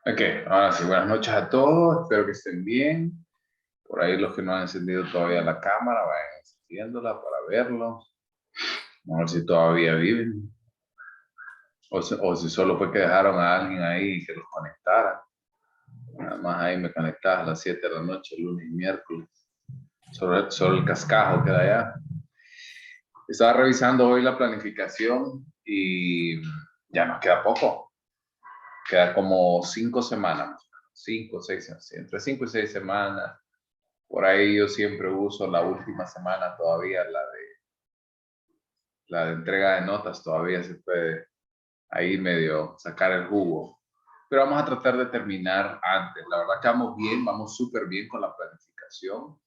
Ok, ahora sí, buenas noches a todos, espero que estén bien. Por ahí los que no han encendido todavía la cámara, vayan encendiéndola para verlos. A ver si todavía viven. O si solo fue que dejaron a alguien ahí que los conectara. Nada más ahí me conectaba a las 7 de la noche, lunes y miércoles. Solo el cascajo queda allá. Estaba revisando hoy la planificación y ya nos queda poco. Queda como 5 semanas, 5 o 6, entre 5 y 6 semanas. Por ahí yo siempre uso la última semana todavía, la de entrega de notas, todavía se puede ahí medio sacar el jugo. Pero vamos a tratar de terminar antes. La verdad que vamos súper bien con la planificación.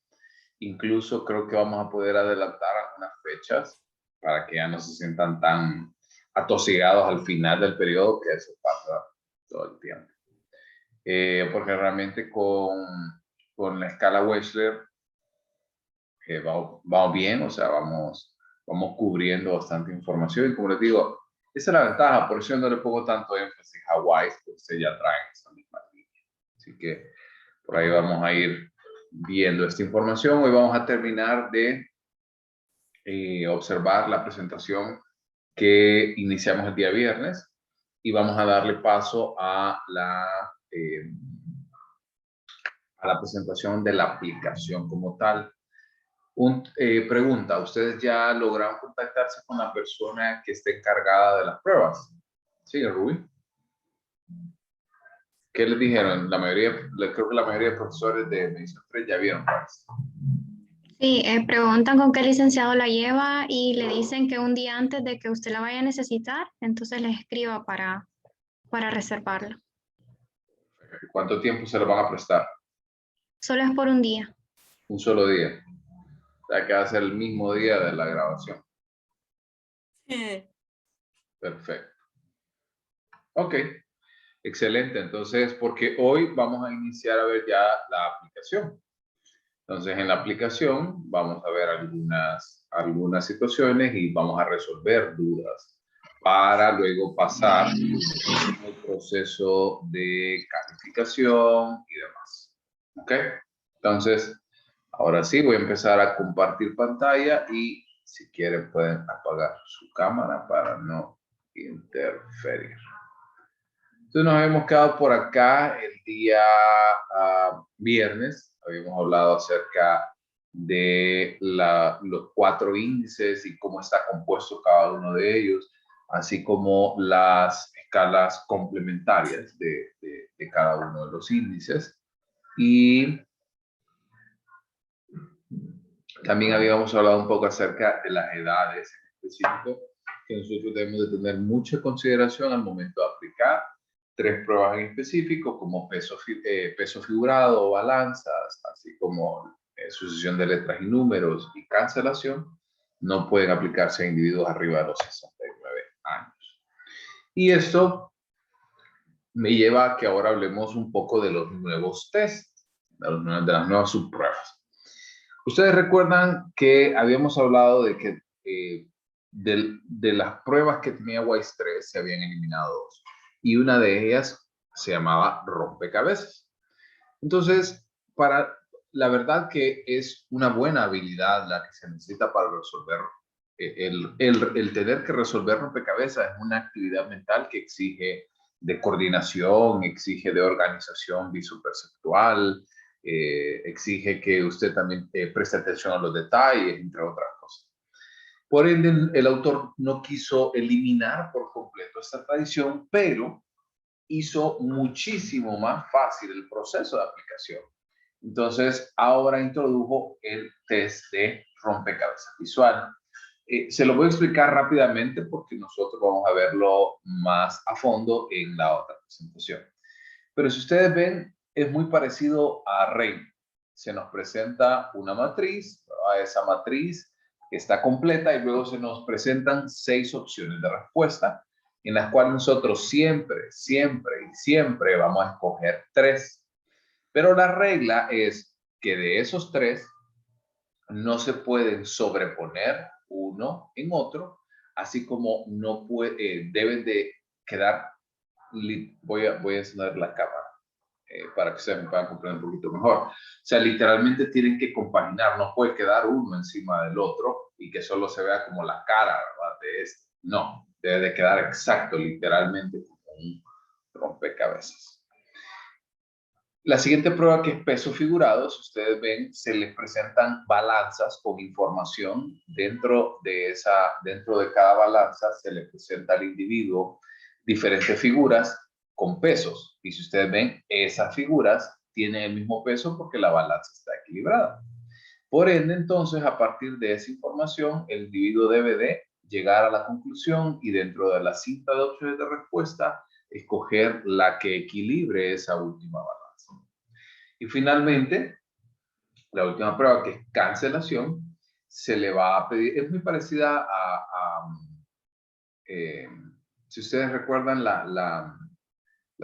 Incluso creo que vamos a poder adelantar algunas fechas para que ya no se sientan tan atosigados al final del periodo, que eso pasa todo el tiempo. Porque realmente con la escala Wechsler vamos bien, o sea, vamos cubriendo bastante información. Y como les digo, esa es la ventaja, por eso yo no le pongo tanto énfasis a Wise, porque ustedes ya traen esa misma línea. Así que por ahí vamos a ir viendo esta información. Hoy vamos a terminar de observar la presentación que iniciamos el día viernes y vamos a darle paso a la presentación de la aplicación como tal. Pregunta, ¿ustedes ya lograron contactarse con la persona que esté encargada de las pruebas? Sí, Rubí. ¿Qué les dijeron? Creo que la mayoría de profesores de Medicina 3 ya vieron Wise. Sí, preguntan con qué licenciado la lleva y le dicen que un día antes de que usted la vaya a necesitar, entonces les escriba para reservarla. ¿Cuánto tiempo se lo van a prestar? Solo es por un día. Un solo día. O sea, que va a ser el mismo día de la grabación. Sí. Perfecto. Ok, excelente. Entonces, porque hoy vamos a iniciar a ver ya la aplicación. Entonces, en la aplicación vamos a ver algunas situaciones y vamos a resolver dudas para luego pasar al proceso de calificación y demás. ¿Ok? Entonces, ahora sí, voy a empezar a compartir pantalla y si quieren pueden apagar su cámara para no interferir. Entonces nos habíamos quedado por acá el día viernes. Habíamos hablado acerca de los 4 índices y cómo está compuesto cada uno de ellos, así como las escalas complementarias de cada uno de los índices. Y también habíamos hablado un poco acerca de las edades en específico, que nosotros debemos de tener mucha consideración al momento de aplicar 3 pruebas en específico, como peso figurado o balanzas, así como sucesión de letras y números y cancelación, no pueden aplicarse a individuos arriba de los 69 años. Y esto me lleva a que ahora hablemos un poco de los nuevos tests, de las nuevas subpruebas. Ustedes recuerdan que habíamos hablado de que de las pruebas que tenía WISE 3 se habían eliminado 2 y una de ellas se llamaba rompecabezas. Entonces, la verdad que es una buena habilidad la que se necesita para resolver. El tener que resolver rompecabezas es una actividad mental que exige de coordinación, exige de organización visoperceptual, exige que usted también preste atención a los detalles, entre otras cosas. Por ende, el autor no quiso eliminar por completo esta tradición, pero hizo muchísimo más fácil el proceso de aplicación. Entonces, ahora introdujo el test de rompecabezas visual. Se lo voy a explicar rápidamente porque nosotros vamos a verlo más a fondo en la otra presentación. Pero si ustedes ven, es muy parecido a RAIN. Se nos presenta una matriz, esa matriz está completa y luego se nos presentan 6 opciones de respuesta, en las cuales nosotros siempre, siempre y siempre vamos a escoger 3. Pero la regla es que de esos 3 no se pueden sobreponer uno en otro, así como no deben de quedar. Voy a encender la cámara. para que ustedes me puedan comprender un poquito mejor. O sea, literalmente tienen que compaginar, no puede quedar uno encima del otro y que solo se vea como la cara, ¿verdad? De este. No, debe de quedar exacto, literalmente como un rompecabezas. La siguiente prueba, que es peso figurado, si ustedes ven, se les presentan balanzas con información. Dentro de cada balanza se le presenta al individuo diferentes figuras con pesos. Y si ustedes ven, esas figuras tienen el mismo peso porque la balanza está equilibrada. Por ende, entonces, a partir de esa información, el individuo debe de llegar a la conclusión y dentro de la cinta de opciones de respuesta, escoger la que equilibre esa última balanza. Y finalmente, la última prueba, que es cancelación, se le va a pedir, es muy parecida si ustedes recuerdan la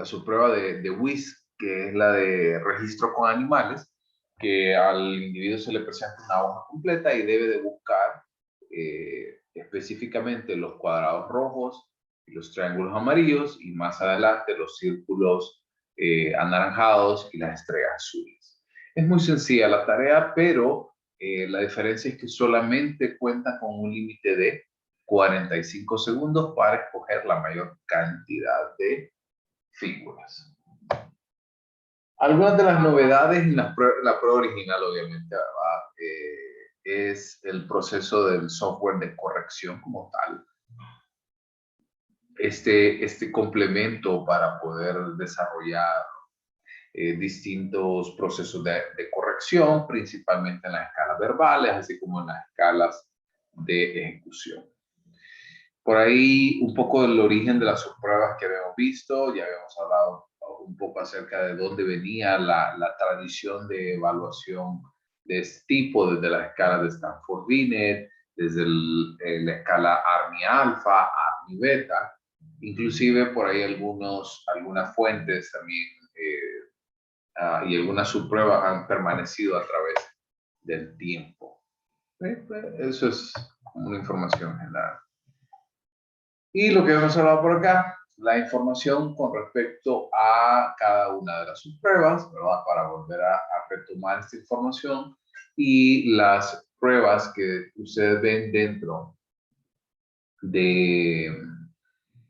subprueba de WIS, que es la de registro con animales, que al individuo se le presenta una hoja completa y debe de buscar específicamente los cuadrados rojos y los triángulos amarillos y más adelante los círculos anaranjados y las estrellas azules. Es muy sencilla la tarea, pero la diferencia es que solamente cuenta con un límite de 45 segundos para escoger la mayor cantidad de figuras. Algunas de las novedades en la prueba original, obviamente, es el proceso del software de corrección como tal. Este complemento para poder desarrollar distintos procesos de corrección, principalmente en las escalas verbales, así como en las escalas de ejecución. Por ahí un poco del origen de las subpruebas que habíamos visto, ya habíamos hablado un poco acerca de dónde venía la tradición de evaluación de este tipo, desde las escalas de Stanford-Binet, desde la escala Army-Alpha, Army-Beta, inclusive por ahí algunas fuentes también y algunas subpruebas han permanecido a través del tiempo. Eso es como una información general. Y lo que hemos hablado por acá, la información con respecto a cada una de las subpruebas, ¿verdad? Para volver a retomar esta información y las pruebas que ustedes ven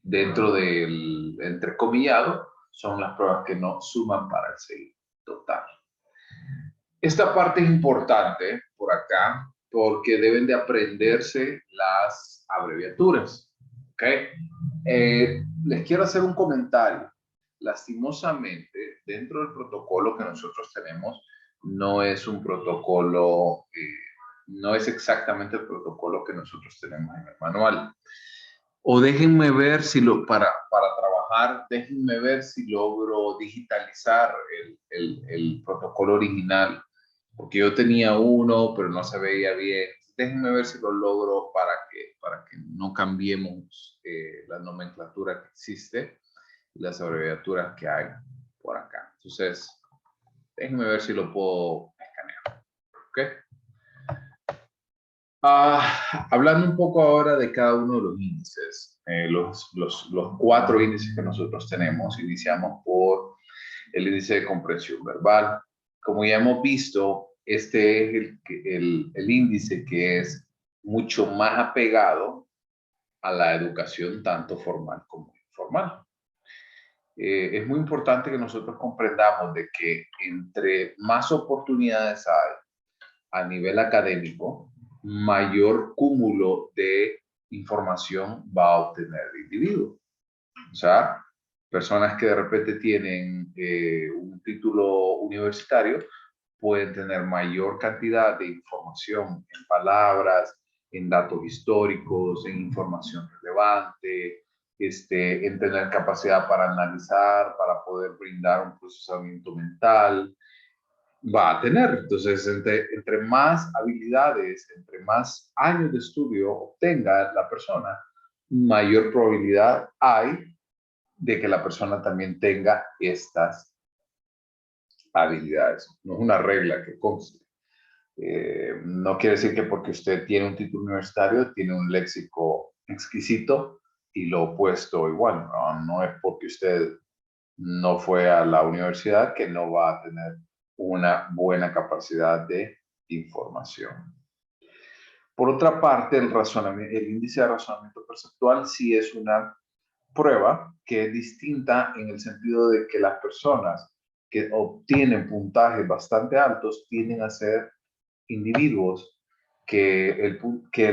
dentro del entrecomillado son las pruebas que no suman para el CI total. Esta parte es importante por acá porque deben de aprenderse las abreviaturas. ¿Ok? Les quiero hacer un comentario. Lastimosamente, dentro del protocolo que nosotros tenemos, no es un protocolo, no es exactamente el protocolo que nosotros tenemos en el manual. O déjenme ver si para trabajar, déjenme ver si logro digitalizar el protocolo original, porque yo tenía uno, pero no se veía bien. Déjenme ver si lo logro para que no cambiemos la nomenclatura que existe y las abreviaturas que hay por acá. Entonces, déjenme ver si lo puedo escanear. ¿Ok? Hablando un poco ahora de cada uno de los índices, los 4 índices que nosotros tenemos, iniciamos por el índice de comprensión verbal. Como ya hemos visto, este es el índice que es mucho más apegado a la educación tanto formal como informal. Es muy importante que nosotros comprendamos de que entre más oportunidades hay a nivel académico, mayor cúmulo de información va a obtener el individuo. O sea, personas que de repente tienen un título universitario pueden tener mayor cantidad de información en palabras, en datos históricos, en información relevante, en tener capacidad para analizar, para poder brindar un procesamiento mental, va a tener. Entonces, entre más habilidades, entre más años de estudio obtenga la persona, mayor probabilidad hay de que la persona también tenga estas habilidades. No es una regla que conste. No quiere decir que porque usted tiene un título universitario, tiene un léxico exquisito y lo opuesto igual. No es porque usted no fue a la universidad, que no va a tener una buena capacidad de información. Por otra parte, el índice de razonamiento perceptual sí es una prueba que es distinta en el sentido de que las personas que obtienen puntajes bastante altos tienden a ser individuos que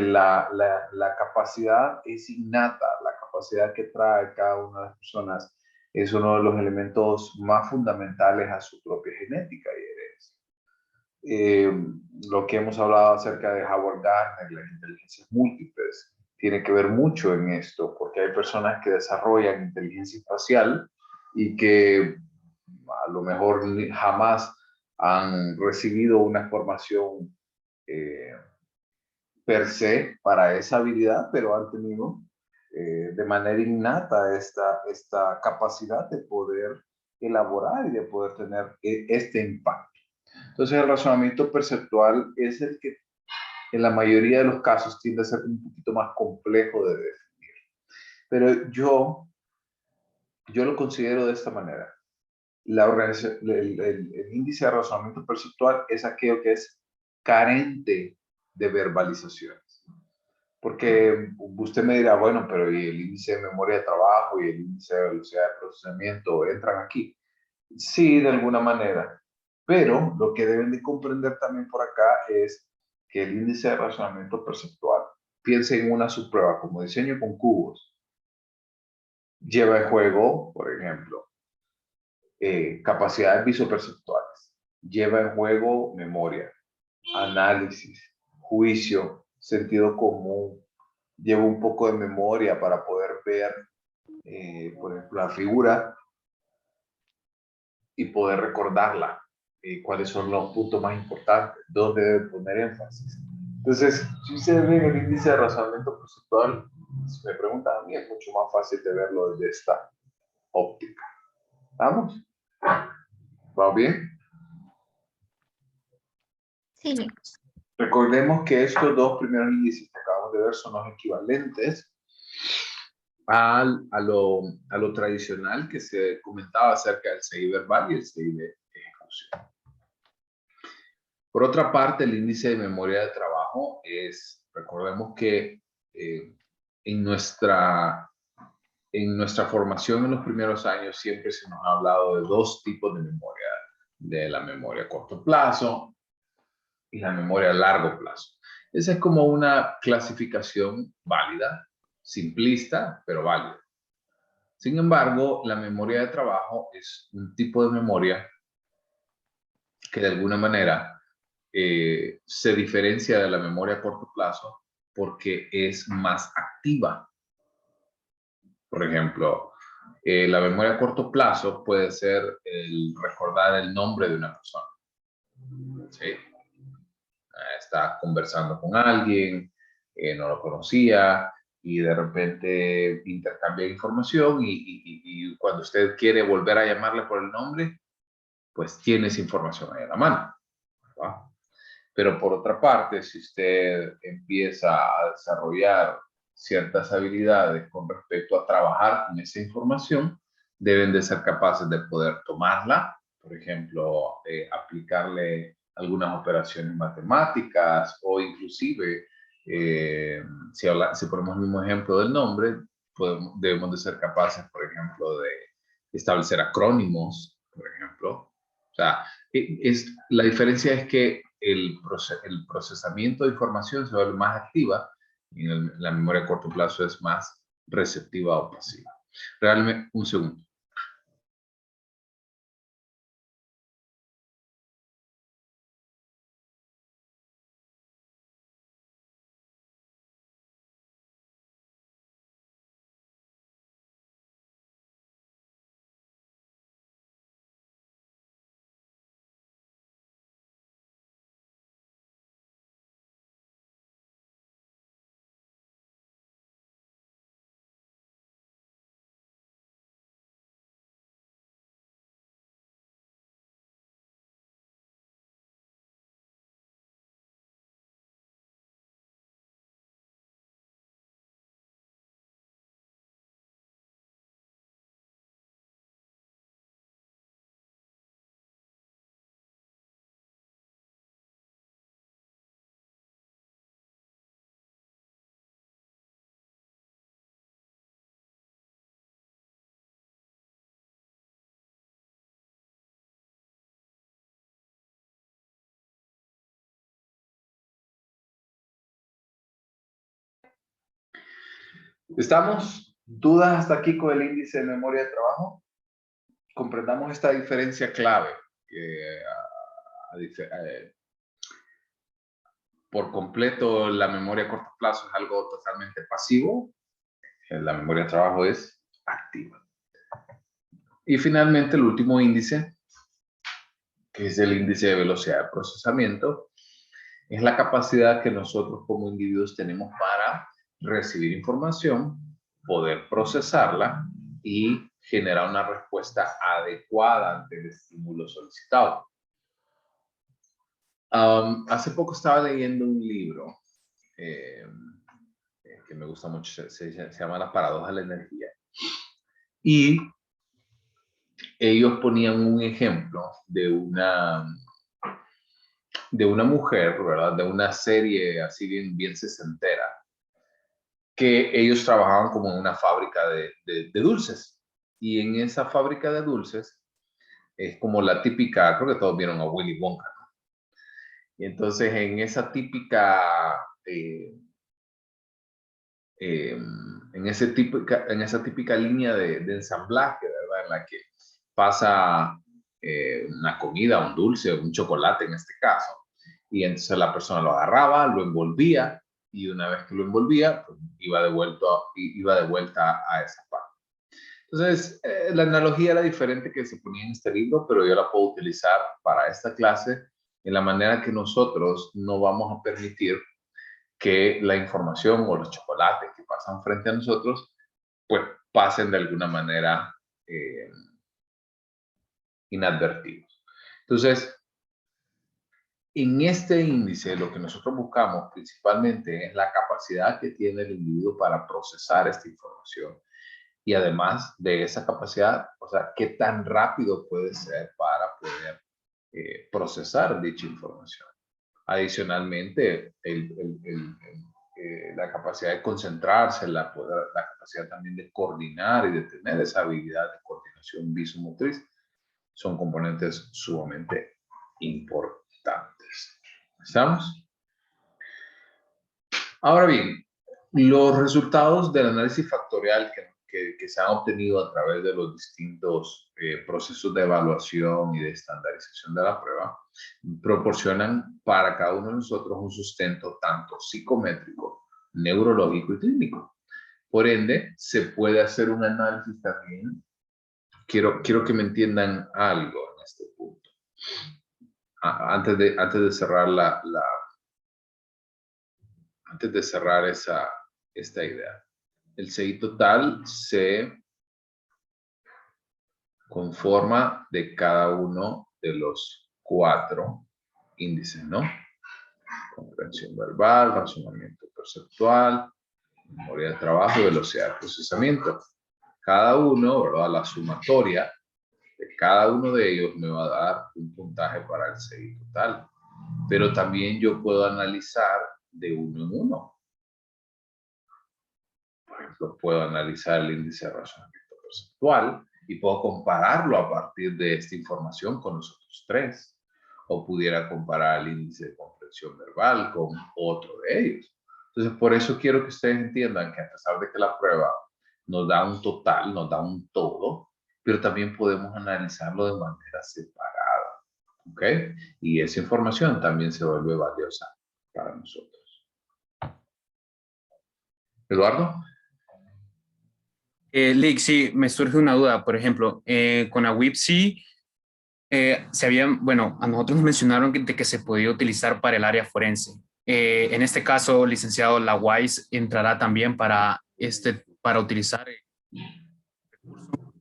la capacidad es innata, la capacidad que trae cada una de las personas es uno de los elementos más fundamentales a su propia genética y herencia. Lo que hemos hablado acerca de Howard Gardner, las inteligencias múltiples, tiene que ver mucho en esto, porque hay personas que desarrollan inteligencia espacial y que a lo mejor jamás han recibido una formación eh, per se para esa habilidad, pero han tenido de manera innata esta capacidad de poder elaborar y de poder tener este impacto. Entonces el razonamiento perceptual es el que en la mayoría de los casos tiende a ser un poquito más complejo de definir. Pero yo lo considero de esta manera. El índice de razonamiento perceptual es aquello que es carente de verbalizaciones. Porque usted me dirá, bueno, pero ¿y el índice de memoria de trabajo y el índice de velocidad de procesamiento entran aquí? Sí, de alguna manera. Pero lo que deben de comprender también por acá es que el índice de razonamiento perceptual, piense en una subprueba como diseño con cubos, lleva en juego, por ejemplo, capacidades visoperceptuales, lleva en juego memoria, análisis, juicio, sentido común, lleva un poco de memoria para poder ver, por ejemplo, la figura y poder recordarla, cuáles son los puntos más importantes, dónde debe poner énfasis. Entonces, si ustedes ven el índice de razonamiento perceptual, si me preguntan a mí, es mucho más fácil de verlo desde esta óptica. ¿Vamos? ¿Va bien? Sí, Recordemos que estos dos primeros índices que acabamos de ver son los equivalentes a lo tradicional que se comentaba acerca del CI verbal y el CI de ejecución. Por otra parte, el índice de memoria de trabajo es, recordemos que eh, en nuestra formación en los primeros años siempre se nos ha hablado de dos tipos de memoria, de la memoria a corto plazo y la memoria a largo plazo. Esa es como una clasificación válida, simplista, pero válida. Sin embargo, la memoria de trabajo es un tipo de memoria que de alguna manera se diferencia de la memoria a corto plazo porque es más activa. Por ejemplo, la memoria a corto plazo puede ser el recordar el nombre de una persona. ¿Sí? Está conversando con alguien, no lo conocía y de repente intercambia información y cuando usted quiere volver a llamarle por el nombre, pues tiene esa información ahí a la mano, ¿verdad? Pero por otra parte, si usted empieza a desarrollar ciertas habilidades con respecto a trabajar con esa información, deben de ser capaces de poder tomarla, por ejemplo, aplicarle algunas operaciones matemáticas o inclusive, si ponemos el mismo ejemplo del nombre, debemos de ser capaces, por ejemplo, de establecer acrónimos, por ejemplo. O sea, la diferencia es que el procesamiento de información se vuelve más activa y la memoria a corto plazo es más receptiva o pasiva. Realmente, un segundo. ¿Estamos? ¿Dudas hasta aquí con el índice de memoria de trabajo? Comprendamos esta diferencia clave. Por completo, la memoria a corto plazo es algo totalmente pasivo. La memoria de trabajo es activa. Y finalmente, el último índice, que es el índice de velocidad de procesamiento, es la capacidad que nosotros como individuos tenemos para recibir información, poder procesarla y generar una respuesta adecuada ante el estímulo solicitado. Hace poco estaba leyendo un libro que me gusta mucho, se llama La paradoja de la energía. Y ellos ponían un ejemplo de una mujer, ¿verdad? De una serie así bien sesentera, que ellos trabajaban como en una fábrica de dulces. Y en esa fábrica de dulces es como la típica, creo que todos vieron a Willy Wonka, ¿no? Y entonces en esa típica, en esa típica línea de ensamblaje, ¿verdad? En la que pasa una comida, un dulce, un chocolate en este caso, y entonces la persona lo agarraba, lo envolvía, y una vez que lo envolvía, pues, iba de vuelta a esa parte. Entonces, la analogía era diferente que se ponía en este libro, pero yo la puedo utilizar para esta clase en la manera que nosotros no vamos a permitir que la información o los chocolates que pasan frente a nosotros, pues pasen de alguna manera inadvertidos. Entonces, en este índice lo que nosotros buscamos principalmente es la capacidad que tiene el individuo para procesar esta información. Y además de esa capacidad, o sea, qué tan rápido puede ser para poder procesar dicha información. Adicionalmente, la capacidad de concentrarse, la capacidad también de coordinar y de tener esa habilidad de coordinación visomotriz son componentes sumamente importantes. ¿Estamos? Ahora bien, los resultados del análisis factorial que se han obtenido a través de los distintos procesos de evaluación y de estandarización de la prueba proporcionan para cada uno de nosotros un sustento tanto psicométrico, neurológico y clínico. Por ende, se puede hacer un análisis también. Quiero que me entiendan algo en este punto. Antes de cerrar antes de cerrar esta idea. El CI total se conforma de cada uno de los 4 índices, ¿no? Comprensión verbal, razonamiento perceptual, memoria de trabajo y velocidad de procesamiento. Cada uno, ¿verdad? La sumatoria de cada uno de ellos me va a dar un puntaje para el CI total. Pero también yo puedo analizar de uno en uno. Por ejemplo, puedo analizar el índice de razonamiento perceptual y puedo compararlo a partir de esta información con los otros 3. O pudiera comparar el índice de comprensión verbal con otro de ellos. Entonces, por eso quiero que ustedes entiendan que a pesar de que la prueba nos da un total, nos da un todo, pero también podemos analizarlo de manera separada. ¿Ok? Y esa información también se vuelve valiosa para nosotros. ¿Eduardo? Lick, sí, me surge una duda. Por ejemplo, con la WIPC, bueno, a nosotros nos mencionaron de que se podía utilizar para el área forense. En este caso, licenciado, la WISE entrará también para utilizar el recurso.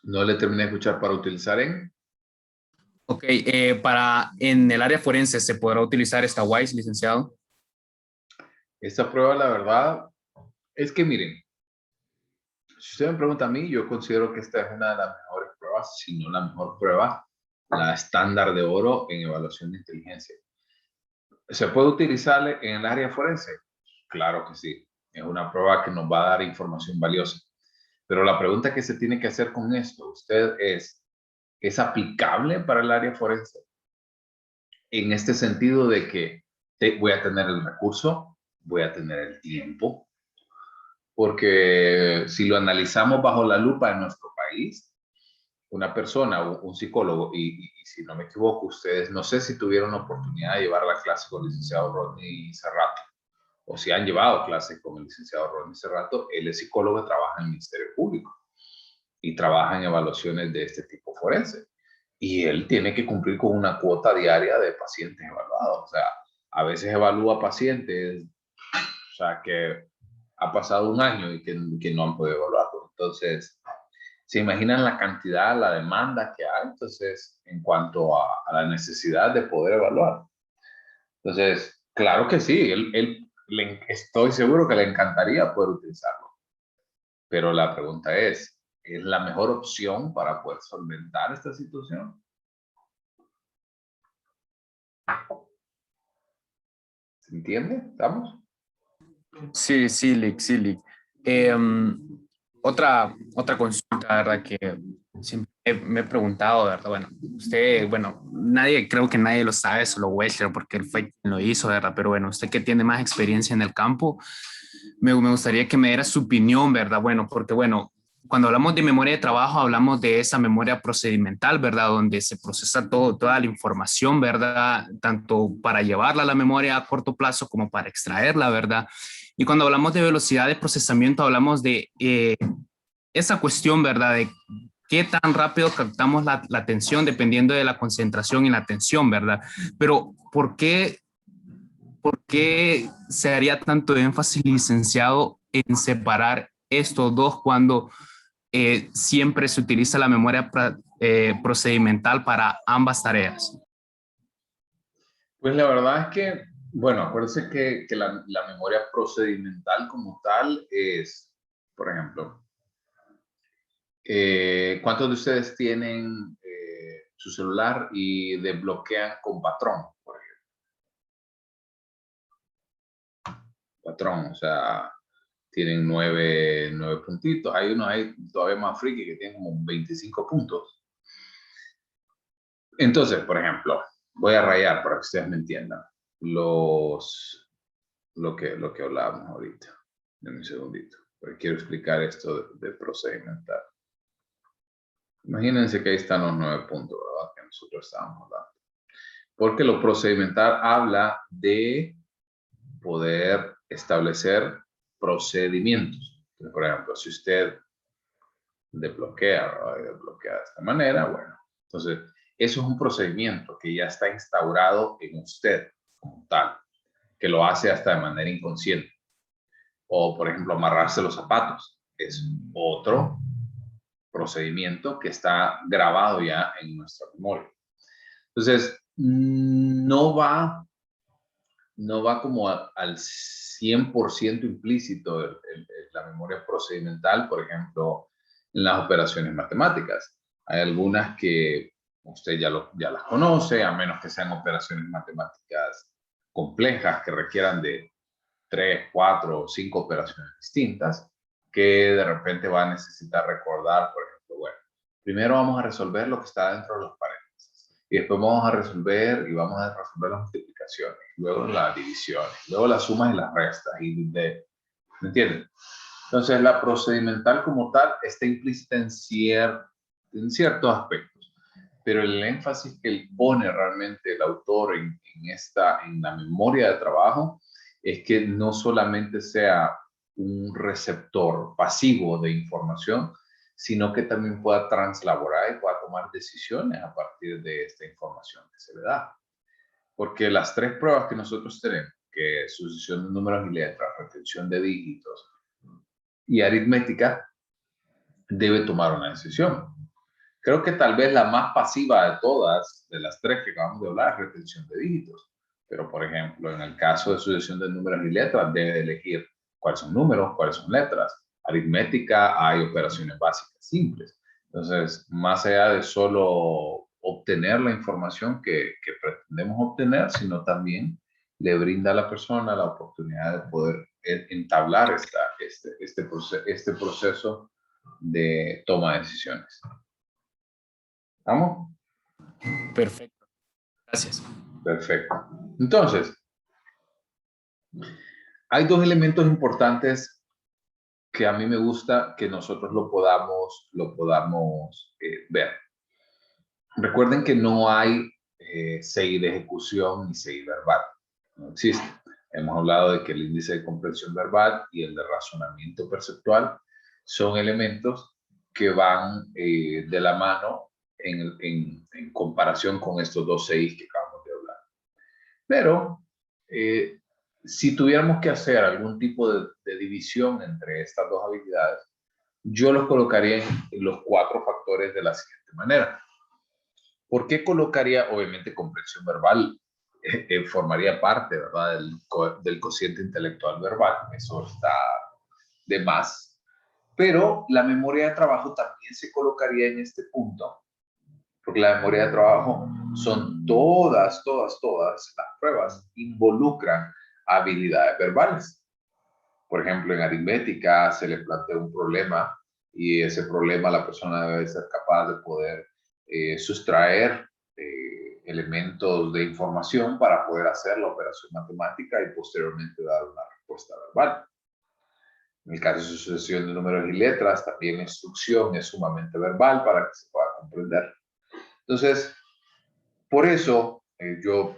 No le terminé de escuchar. ¿Para utilizar en? Ok, en el área forense, ¿se podrá utilizar esta WISE, licenciado? Esta prueba, la verdad, es que miren, si usted me pregunta a mí, yo considero que esta es una de las mejores pruebas, si no la mejor prueba, la estándar de oro en evaluación de inteligencia. ¿Se puede utilizar en el área forense? Claro que sí. Es una prueba que nos va a dar información valiosa. Pero la pregunta que se tiene que hacer con esto, usted ¿es aplicable para el área forense? En este sentido de que voy a tener el recurso, voy a tener el tiempo, porque si lo analizamos bajo la lupa en nuestro país, una persona, un psicólogo, y si no me equivoco, ustedes, no sé si tuvieron la oportunidad de llevar la clase con el licenciado Rodney Cerrato, o si han llevado clases con el licenciado Rodney Cerrato. Él es psicólogo, trabaja en el Ministerio Público y trabaja en evaluaciones de este tipo forense. Y él tiene que cumplir con una cuota diaria de pacientes evaluados. O sea, a veces evalúa pacientes, o sea, que ha pasado un año y que no han podido evaluarlo. Entonces, se imaginan la cantidad, la demanda que hay, entonces, en cuanto a la necesidad de poder evaluar. Entonces, claro que sí, estoy seguro que le encantaría poder utilizarlo. Pero la pregunta ¿es la mejor opción para poder solventar esta situación? ¿Se entiende? ¿Estamos? Sí, sí, Lick, sí, Lick. Otra consulta, ¿verdad? Que siempre me he preguntado, ¿verdad? Bueno, usted, bueno, creo que nadie lo sabe, solo Wesley, porque él fue quien lo hizo, ¿verdad? Pero bueno, usted que tiene más experiencia en el campo, me gustaría que me diera su opinión, ¿verdad? Bueno, porque bueno, cuando hablamos de memoria de trabajo, hablamos de esa memoria procedimental, ¿verdad? Donde se procesa toda la información, ¿verdad? Tanto para llevarla a la memoria a corto plazo como para extraerla, ¿verdad? Y cuando hablamos de velocidad de procesamiento, hablamos de esa cuestión, ¿verdad? De qué tan rápido captamos la atención dependiendo de la concentración y la atención, ¿verdad? Pero ¿por qué se haría tanto énfasis, licenciado, en separar estos dos cuando siempre se utiliza la memoria procedimental para ambas tareas? Pues la verdad es que, bueno, acuérdense que la memoria procedimental como tal es, por ejemplo, ¿cuántos de ustedes tienen su celular y desbloquean con patrón, por ejemplo? Patrón, o sea, tienen nueve puntitos. Hay unos ahí todavía más friki que tienen como 25 puntos. Entonces, por ejemplo, voy a rayar para que ustedes me entiendan lo que hablábamos ahorita. En un segundito, porque quiero explicar esto de procedimental. Imagínense que ahí están los 9 puntos, ¿verdad? Que nosotros estábamos hablando. Porque lo procedimental habla de poder establecer procedimientos. Entonces, por ejemplo, si usted desbloquea, ¿verdad? Y desbloquea de esta manera, bueno, entonces eso es un procedimiento que ya está instaurado en usted como tal, que lo hace hasta de manera inconsciente. O, por ejemplo, amarrarse los zapatos. Es otro procedimiento que está grabado ya en nuestra memoria. Entonces, no va como al 100% implícito la memoria procedimental, por ejemplo, en las operaciones matemáticas. Hay algunas que usted ya las conoce, a menos que sean operaciones matemáticas complejas que requieran de 3, 4 o 5 operaciones distintas, que de repente va a necesitar recordar, por ejemplo, bueno, primero vamos a resolver lo que está dentro de los paréntesis, y después vamos a resolver las multiplicaciones, luego las divisiones, luego las sumas y las restas, ¿me entienden? Entonces, la procedimental como tal está implícita en ciertos aspectos, pero el énfasis que él pone realmente el autor en la memoria de trabajo es que no solamente sea un receptor pasivo de información, sino que también pueda translaborar y pueda tomar decisiones a partir de esta información que se le da. Porque las 3 pruebas que nosotros tenemos, que es sucesión de números y letras, retención de dígitos y aritmética, debe tomar una decisión. Creo que tal vez la más pasiva de todas, de las 3 que acabamos de hablar, es retención de dígitos. Pero, por ejemplo, en el caso de sucesión de números y letras, debe elegir cuáles son números, cuáles son letras. Aritmética, hay operaciones básicas simples. Entonces, más allá de solo obtener la información que pretendemos obtener, sino también le brinda a la persona la oportunidad de poder entablar este proceso de toma de decisiones. ¿Vamos? Perfecto. Gracias. Perfecto. Entonces, hay 2 elementos importantes que a mí me gusta que nosotros lo podamos ver. Recuerden que no hay CI de ejecución ni CI verbal. No existe. Hemos hablado de que el índice de comprensión verbal y el de razonamiento perceptual son elementos que van de la mano en comparación con estos dos CIs que acabamos de hablar. Pero si tuviéramos que hacer algún tipo de división entre estas dos habilidades, yo los colocaría en los 4 factores de la siguiente manera. ¿Por qué colocaría, obviamente, comprensión verbal? Formaría parte, ¿verdad?, del cociente intelectual verbal. Eso está de más. Pero la memoria de trabajo también se colocaría en este punto, porque la memoria de trabajo son todas las pruebas involucran habilidades verbales. Por ejemplo, en aritmética se le plantea un problema y ese problema la persona debe ser capaz de poder sustraer elementos de información para poder hacer la operación matemática y posteriormente dar una respuesta verbal. En el caso de sucesión de números y letras, también la instrucción es sumamente verbal para que se pueda comprender. Entonces, por eso,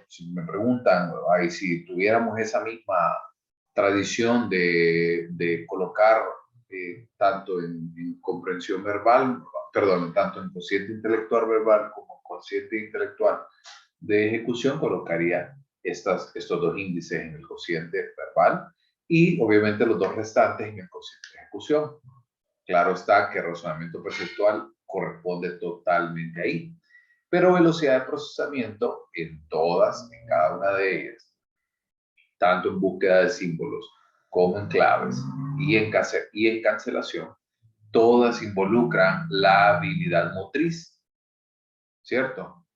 si me preguntan, ay, si tuviéramos esa misma tradición de colocar tanto en comprensión verbal, perdón, tanto en cociente intelectual verbal como cociente intelectual de ejecución, colocaría estos dos índices en el cociente verbal y obviamente los dos restantes en el cociente de ejecución. Claro está que el razonamiento perceptual corresponde totalmente ahí, pero velocidad de procesamiento en cada una de ellas, tanto en búsqueda de símbolos como en claves y en cancelación, todas involucran la habilidad motriz, ¿cierto?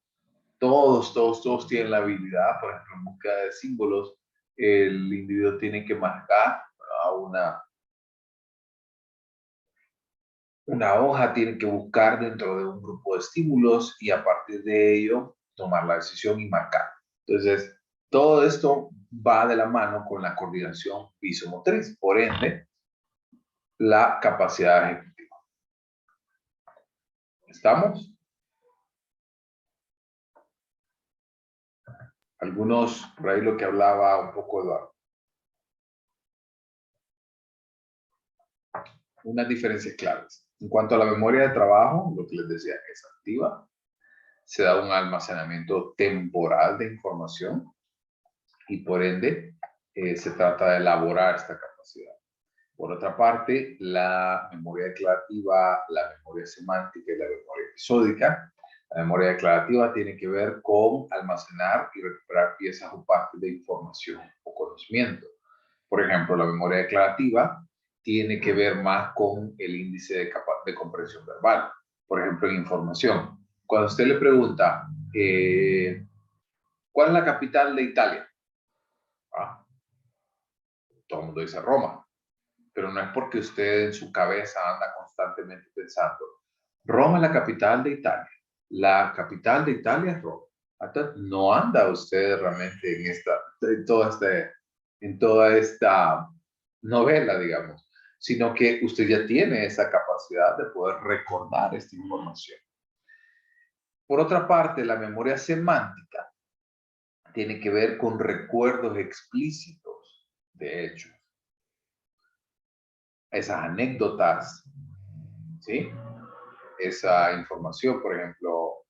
Todos tienen la habilidad. Por ejemplo, en búsqueda de símbolos, el individuo tiene que marcar una hoja, tiene que buscar dentro de un grupo de estímulos y a partir de ello tomar la decisión y marcar. Entonces, todo esto va de la mano con la coordinación visomotriz, por ende, la capacidad ejecutiva. ¿Estamos? Algunos, por ahí lo que hablaba un poco Eduardo. Unas diferencias claves. En cuanto a la memoria de trabajo, lo que les decía, es activa. Se da un almacenamiento temporal de información y por ende se trata de elaborar esta capacidad. Por otra parte, la memoria declarativa, la memoria semántica y la memoria episódica. La memoria declarativa tiene que ver con almacenar y recuperar piezas o partes de información o conocimiento. Por ejemplo, la memoria declarativa tiene que ver más con el índice de comprensión verbal. Por ejemplo, en información. Cuando usted le pregunta, ¿cuál es la capital de Italia? Todo el mundo dice Roma. Pero no es porque usted en su cabeza anda constantemente pensando, Roma es la capital de Italia. La capital de Italia es Roma. No anda usted realmente en toda esta novela, digamos, sino que usted ya tiene esa capacidad de poder recordar esta información. Por otra parte, la memoria semántica tiene que ver con recuerdos explícitos de hechos. Esas anécdotas, ¿sí? Esa información, por ejemplo,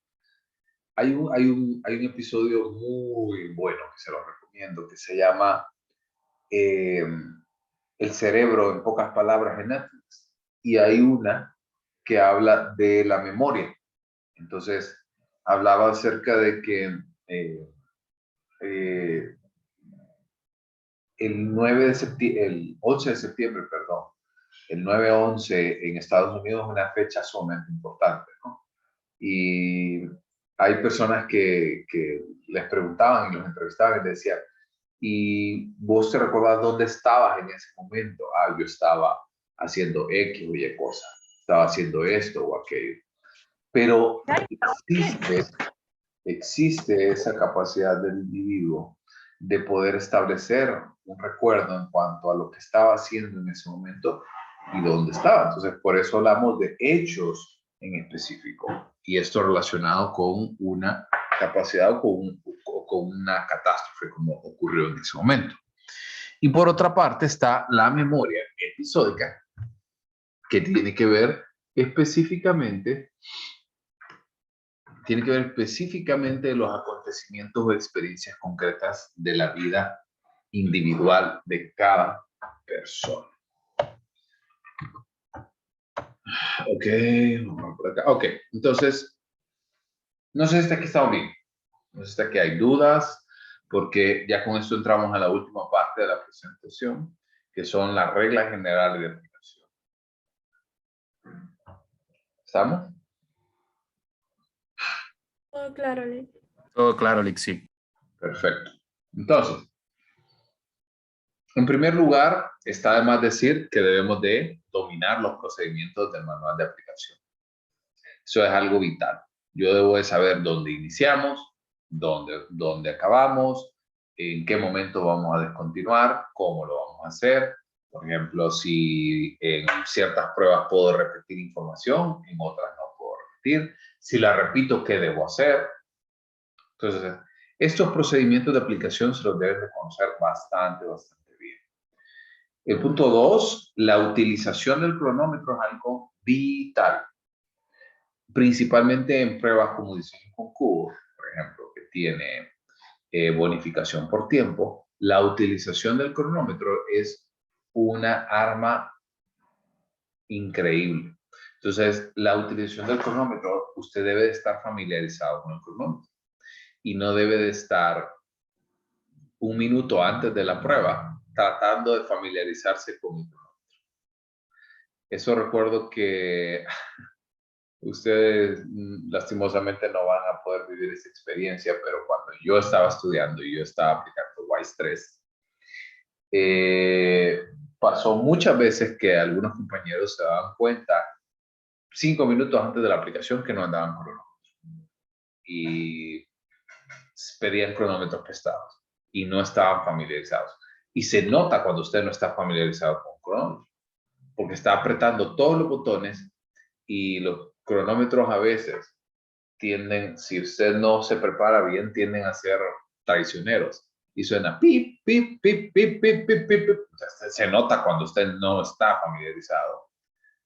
hay un episodio muy bueno que se lo recomiendo, que se llama El cerebro en pocas palabras en Netflix. Y hay una que habla de la memoria. Entonces, hablaba acerca de que el 11 de septiembre, perdón, el 9/11 en Estados Unidos es una fecha sumamente importante, ¿no? Y hay personas que les preguntaban y los entrevistaban y les decían, ¿y vos te recordás dónde estabas en ese momento? Yo estaba haciendo X o Y cosa, estaba haciendo esto o aquello. Pero existe esa capacidad del individuo de poder establecer un recuerdo en cuanto a lo que estaba haciendo en ese momento y dónde estaba. Entonces, por eso hablamos de hechos en específico. Y esto relacionado con una capacidad o con una catástrofe como ocurrió en ese momento. Y por otra parte está la memoria episódica, que tiene que ver específicamente de los acontecimientos o experiencias concretas de la vida individual de cada persona. Ok, vamos por acá. Ok, entonces, no sé si hasta aquí estamos bien. No sé si hasta aquí hay dudas, porque ya con esto entramos a la última parte de la presentación, que son las reglas generales de aplicación. ¿Estamos? Todo claro, Liz. Todo claro, Lixi. Perfecto. Entonces, en primer lugar, está de más decir que debemos de dominar los procedimientos del manual de aplicación. Eso es algo vital. Yo debo de saber dónde iniciamos, dónde acabamos, en qué momento vamos a descontinuar, cómo lo vamos a hacer. Por ejemplo, si en ciertas pruebas puedo repetir información, en otras no puedo repetir. Si la repito, ¿qué debo hacer? Entonces, estos procedimientos de aplicación se los deben de conocer bastante bien. El punto 2, la utilización del cronómetro es algo vital. Principalmente en pruebas como diseño con cubos, por ejemplo, que tiene bonificación por tiempo, la utilización del cronómetro es una arma increíble. Entonces, la utilización del cronómetro, usted debe de estar familiarizado con el cronómetro y no debe de estar un minuto antes de la prueba tratando de familiarizarse con el cronómetro. Eso recuerdo que ustedes lastimosamente no van a poder vivir esa experiencia, pero cuando yo estaba estudiando y yo estaba aplicando WISE 3, pasó muchas veces que algunos compañeros se daban cuenta 5 minutos antes de la aplicación que no andaban cronómetros y pedían cronómetros prestados y no estaban familiarizados. Y se nota cuando usted no está familiarizado con cronómetros, porque está apretando todos los botones y los cronómetros a veces tienden, si usted no se prepara bien, tienden a ser traicioneros. Y suena pip, pip, pip, pip, pip, pip, pip, pip. O sea, se nota cuando usted no está familiarizado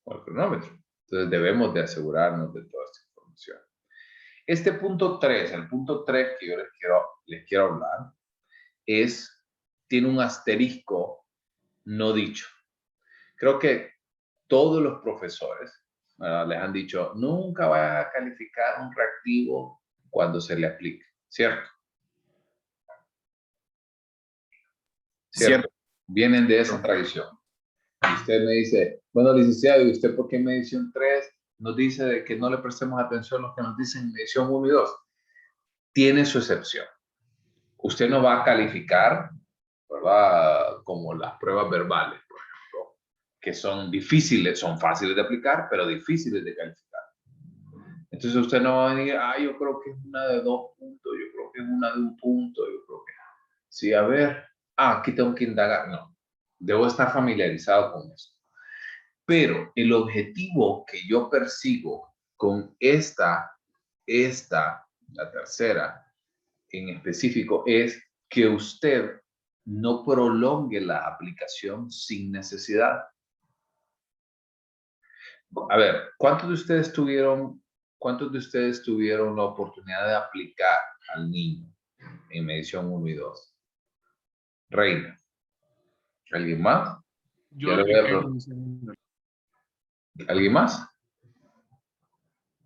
con el cronómetro. Entonces debemos de asegurarnos de toda esta información. Este punto 3, el punto 3 que yo les quiero hablar, tiene un asterisco no dicho. Creo que todos los profesores les han dicho, nunca va a calificar un reactivo cuando se le aplique, ¿cierto? ¿Cierto? Vienen de esa tradición. Y usted me dice, bueno, licenciado, ¿y usted por qué en medición 3 nos dice de que no le prestemos atención a lo que nos dicen en medición 1 y 2? Tiene su excepción. Usted no va a calificar, ¿verdad? Como las pruebas verbales, por ejemplo, que son difíciles, son fáciles de aplicar, pero difíciles de calificar. Entonces usted no va a venir, yo creo que es una de 2 puntos, yo creo que es una de 1 punto, yo creo que sí, a ver, aquí tengo que indagar. No, debo estar familiarizado con eso. Pero el objetivo que yo persigo con la tercera en específico, es que usted no prolongue la aplicación sin necesidad. A ver, ¿cuántos de ustedes tuvieron la oportunidad de aplicar al niño en medición 1 y 2? Reina. ¿Alguien más? Yo apliqué. ¿Alguien más? A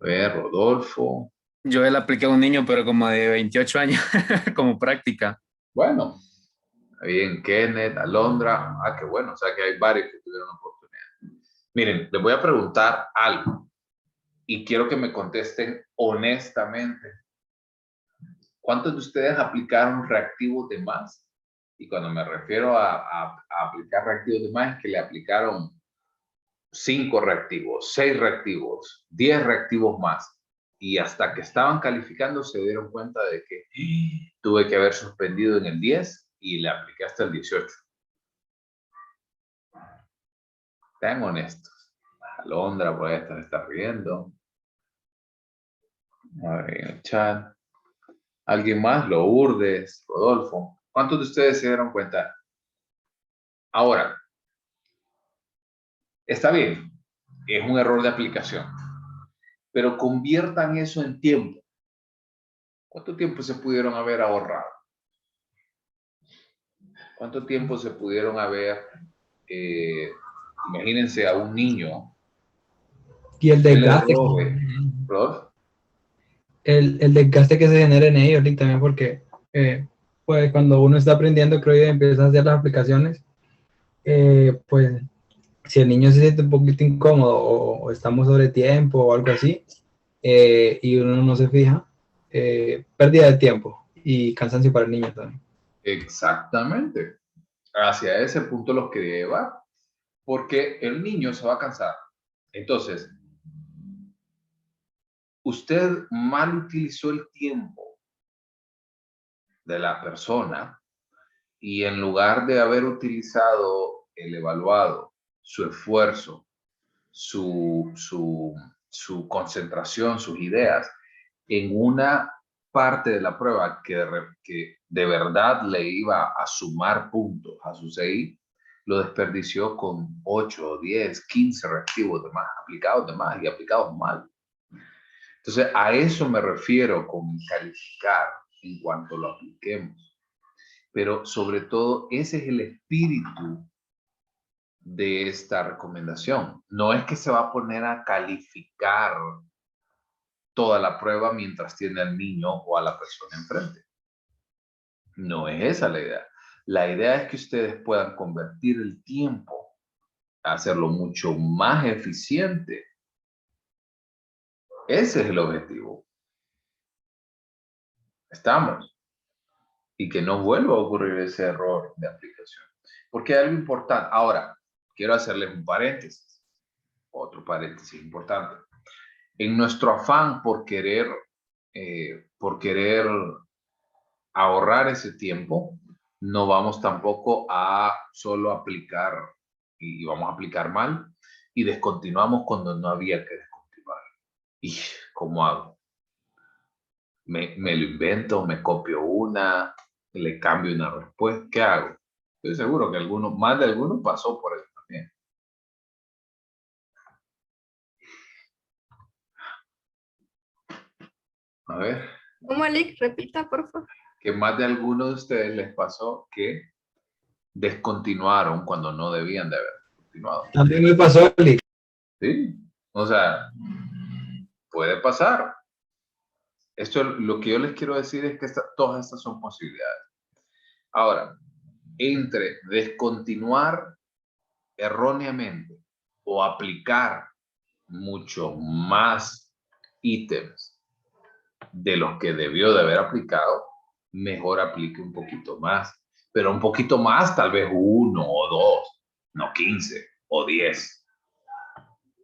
ver, Rodolfo. Yo le apliqué a un niño, pero como de 28 años, como práctica. Bueno, bien, Kenneth, Alondra. Qué bueno, o sea que hay varios que tuvieron oportunidad. Miren, les voy a preguntar algo y quiero que me contesten honestamente. ¿Cuántos de ustedes aplicaron reactivos de más? Y cuando me refiero a aplicar reactivos de más, es que le aplicaron 5 reactivos, 6 reactivos, 10 reactivos más. Y hasta que estaban calificando se dieron cuenta de que tuve que haber suspendido en el 10 y le apliqué hasta el 18. Sean honestos. Alondra por ahí se está riendo. A ver, en el chat. ¿Alguien más? Lourdes, Rodolfo. ¿Cuántos de ustedes se dieron cuenta? Ahora, está bien, es un error de aplicación, pero conviertan eso en tiempo. ¿Cuánto tiempo se pudieron haber ahorrado? ¿Cuánto tiempo se pudieron haber, imagínense a un niño Y el que le desgaste, robe, Rodolfo? el desgaste que se genera en ellos, Lick, también porque pues cuando uno está aprendiendo, creo yo, y empieza a hacer las aplicaciones, pues si el niño se siente un poquito incómodo o estamos sobre tiempo o algo así, y uno no se fija, pérdida de tiempo y cansancio para el niño también. Exactamente. Hacia ese punto los quería llevar, porque el niño se va a cansar. Entonces, usted mal utilizó el tiempo de la persona y en lugar de haber utilizado el evaluado, su esfuerzo, su concentración, sus ideas, en una parte de la prueba que de verdad le iba a sumar puntos a su CI, lo desperdició con 8, 10, 15 reactivos de más, aplicados de más y aplicados mal. Entonces, a eso me refiero con calificar en cuanto lo apliquemos. Pero sobre todo, ese es el espíritu de esta recomendación. No es que se va a poner a calificar toda la prueba mientras tiene al niño o a la persona enfrente. No es esa la idea. La idea es que ustedes puedan convertir el tiempo, hacerlo mucho más eficiente. Ese es el objetivo. ¿Estamos? Y que no vuelva a ocurrir ese error de aplicación. Porque hay algo importante. Ahora, quiero hacerles un paréntesis. Otro paréntesis importante. En nuestro afán por querer ahorrar ese tiempo, no vamos tampoco a solo aplicar y vamos a aplicar mal y descontinuamos cuando no había que descontinuar. ¿Y cómo hago? Me lo invento, me copio una, le cambio una respuesta. ¿Qué hago? Estoy seguro que más de alguno pasó por eso también. A ver. ¿Cómo, Lick? Repita, por favor. Que más de alguno de ustedes les pasó que descontinuaron cuando no debían de haber continuado. También me pasó, Lick. Sí, o sea, puede pasar. Esto, lo que yo les quiero decir es que todas estas son posibilidades. Ahora, entre descontinuar erróneamente o aplicar mucho más ítems de los que debió de haber aplicado, mejor aplique un poquito más. Pero un poquito más, tal vez 1 o 2, no 15 o 10.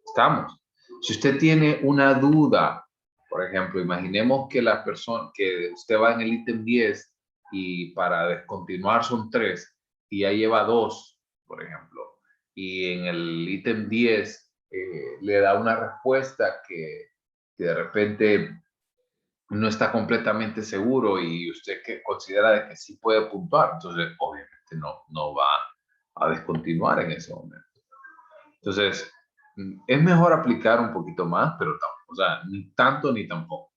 ¿Estamos? Si usted tiene una duda, por ejemplo, imaginemos que la persona, que usted va en el ítem 10 y para descontinuar son 3 y ya lleva 2, por ejemplo, y en el ítem 10 le da una respuesta que de repente no está completamente seguro y usted que considera de que sí puede puntuar, entonces obviamente no va a descontinuar en ese momento. Entonces, es mejor aplicar un poquito más, pero tampoco, o sea, ni tanto ni tampoco.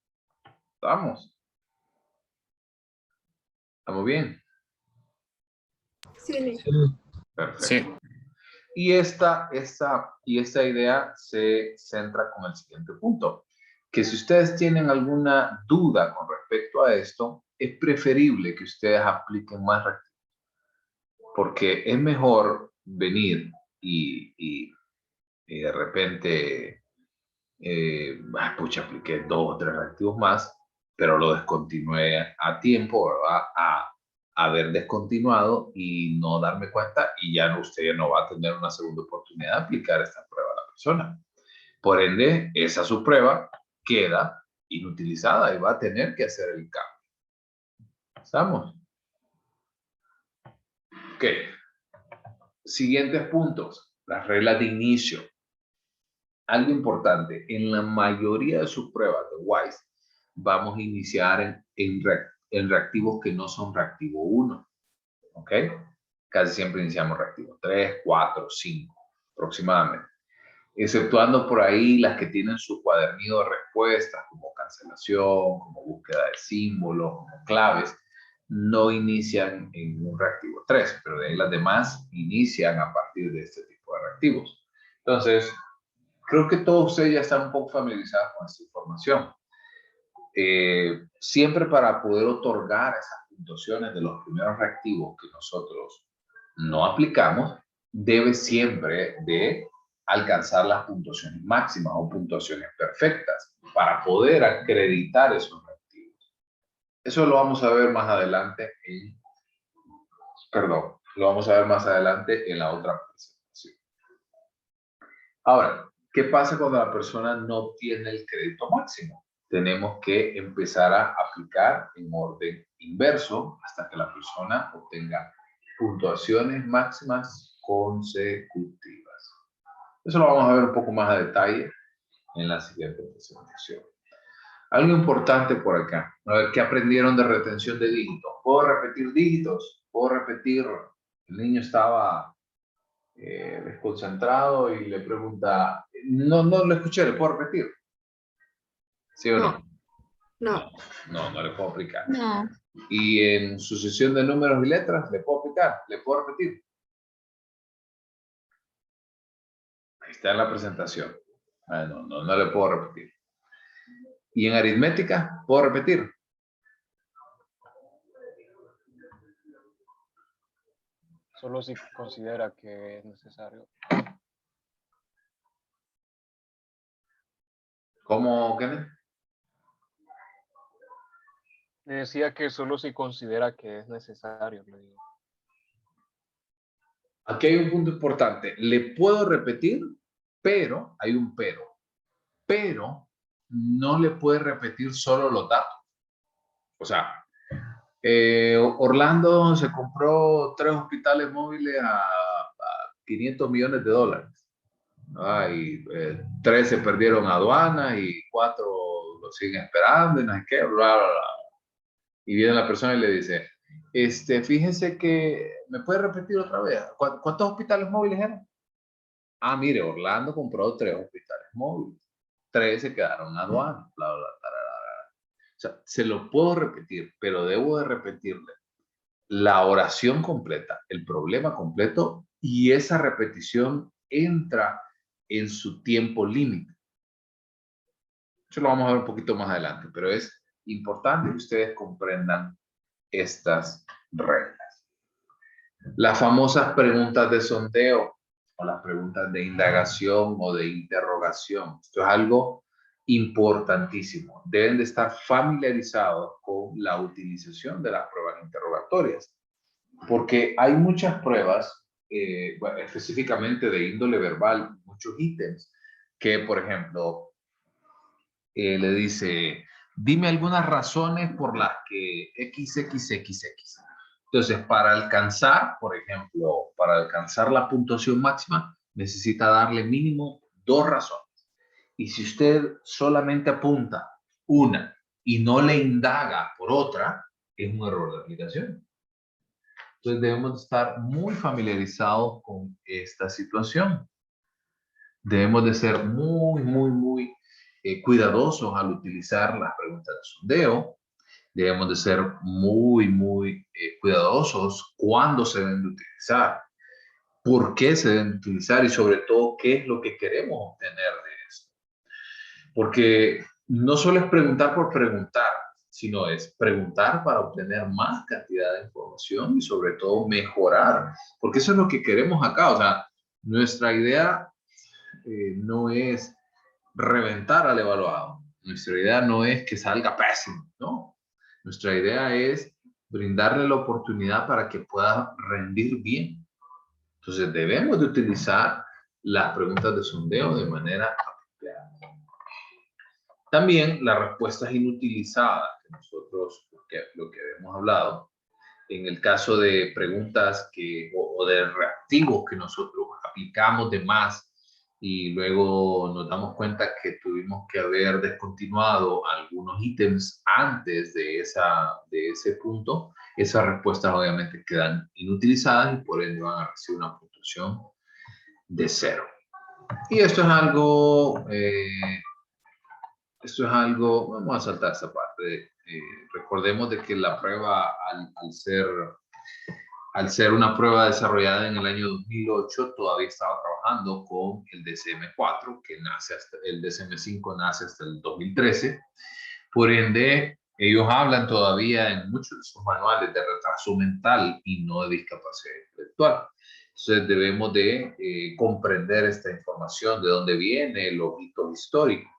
¿Estamos? ¿Estamos bien? Sí, Lick. Perfecto. Sí. Y esta idea se centra con el siguiente punto, que si ustedes tienen alguna duda con respecto a esto, es preferible que ustedes apliquen más reactivos, porque es mejor venir y de repente, pucha, apliqué 2 o 3 reactivos más, pero lo descontinué a tiempo, ¿verdad? A haber descontinuado y no darme cuenta y ya usted ya no va a tener una segunda oportunidad de aplicar esta prueba a la persona. Por ende, esa su prueba queda inutilizada y va a tener que hacer el cambio. ¿Estamos? Ok. Siguientes puntos. las reglas de inicio. Algo importante, en la mayoría de sus pruebas de WISE, vamos a iniciar en reactivos que no son reactivo 1. ¿Ok? Casi siempre iniciamos reactivo 3, 4, 5 aproximadamente. Exceptuando por ahí las que tienen su cuadernillo de respuestas, como cancelación, como búsqueda de símbolos, como claves, no inician en un reactivo 3, pero de ahí las demás inician a partir de este tipo de reactivos. Entonces, creo que todos ustedes ya están un poco familiarizados con esta información. Siempre para poder otorgar esas puntuaciones de los primeros reactivos que nosotros no aplicamos, debe siempre de alcanzar las puntuaciones máximas o puntuaciones perfectas para poder acreditar esos reactivos. Eso lo vamos a ver más adelante lo vamos a ver más adelante en la otra presentación. Ahora, ¿qué pasa cuando la persona no obtiene el crédito máximo? Tenemos que empezar a aplicar en orden inverso hasta que la persona obtenga puntuaciones máximas consecutivas. Eso lo vamos a ver un poco más a detalle en la siguiente presentación. Algo importante por acá. A ver, ¿qué aprendieron de retención de dígitos? ¿Puedo repetir dígitos? ¿Puedo repetir? El niño estaba desconcentrado y le pregunta, no lo escuché, ¿le puedo repetir? ¿Sí o no? No. No le puedo aplicar. No. Y en sucesión de números y letras, ¿le puedo aplicar? ¿Le puedo repetir? Ahí está en la presentación. No le puedo repetir. ¿Y en aritmética? ¿Puedo repetir? Solo si considera que es necesario. ¿Cómo, Kenneth? Le decía que solo si considera que es necesario, le digo. Aquí hay un punto importante. Le puedo repetir, pero, hay un pero. Pero no le puede repetir solo los datos. O sea, Orlando se compró 3 hospitales móviles a $500 millones. Y 3 se perdieron aduana y 4 lo siguen esperando y no sé qué, bla, bla, bla. Y viene la persona y le dice, fíjese que, ¿me puede repetir otra vez? ¿Cuántos hospitales móviles eran? Ah, mire, Orlando compró 3 hospitales móviles. 3 se quedaron aduana, bla, bla, bla, bla. O sea, se lo puedo repetir, pero debo de repetirle la oración completa, el problema completo, y esa repetición entra en su tiempo límite. Eso lo vamos a ver un poquito más adelante, pero es importante que ustedes comprendan estas reglas. Las famosas preguntas de sondeo o las preguntas de indagación o de interrogación. Esto es algo importantísimo. Deben de estar familiarizados con la utilización de las pruebas interrogatorias, porque hay muchas pruebas, específicamente de índole verbal, muchos ítems, que, por ejemplo, le dice, dime algunas razones por las que XXXX. Entonces, para alcanzar, por ejemplo, para alcanzar la puntuación máxima, necesita darle mínimo 2 razones. Y si usted solamente apunta una y no le indaga por otra, es un error de aplicación. Entonces, debemos estar muy familiarizados con esta situación. Debemos de ser muy cuidadosos al utilizar las preguntas de sondeo. Debemos de ser muy cuidadosos cuándo se deben de utilizar, por qué se deben de utilizar y sobre todo qué es lo que queremos obtener de esto. Porque no solo es preguntar por preguntar, sino es preguntar para obtener más cantidad de información y sobre todo mejorar, porque eso es lo que queremos acá. O sea, nuestra idea no es reventar al evaluado. Nuestra idea no es que salga pésimo, ¿no? Nuestra idea es brindarle la oportunidad para que pueda rendir bien. Entonces debemos de utilizar las preguntas de sondeo de manera apropiada. También las respuestas inutilizadas, que nosotros, lo que hemos hablado, en el caso de preguntas o de reactivos que nosotros aplicamos de más y luego nos damos cuenta que tuvimos que haber descontinuado algunos ítems antes de ese punto, esas respuestas obviamente quedan inutilizadas y por ende van a recibir una puntuación de 0. Y esto es algo, vamos a saltar esa parte. Recordemos de que la prueba, al ser una prueba desarrollada en el año 2008, todavía estaba trabajando con el DSM-4, que nace hasta, el DSM-5 nace hasta el 2013. Por ende, ellos hablan todavía en muchos de sus manuales de retraso mental y no de discapacidad intelectual. Entonces debemos de comprender esta información, de dónde viene, los hitos históricos.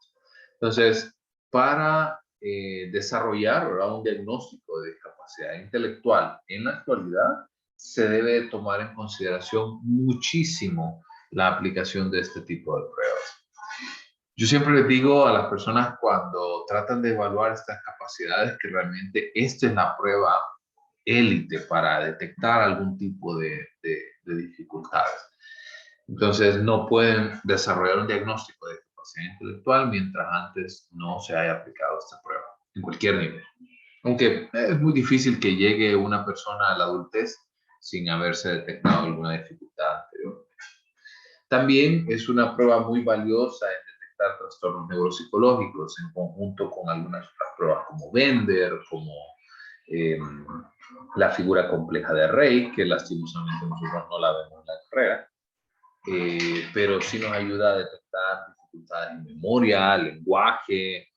Entonces, para desarrollar, ¿verdad?, un diagnóstico de discapacidad intelectual en la actualidad, se debe tomar en consideración muchísimo la aplicación de este tipo de pruebas. Yo siempre les digo a las personas cuando tratan de evaluar estas capacidades que realmente esta es la prueba élite para detectar algún tipo de dificultades. Entonces, no pueden desarrollar un diagnóstico de discapacidad intelectual mientras antes no se haya aplicado esta prueba, en cualquier nivel. Aunque es muy difícil que llegue una persona a la adultez sin haberse detectado alguna dificultad anterior. También es una prueba muy valiosa en detectar trastornos neuropsicológicos en conjunto con algunas otras pruebas como Bender, como la figura compleja de Rey, que lastimosamente nosotros no la vemos en la carrera, pero sí nos ayuda a detectar dificultades en memoria, lenguaje,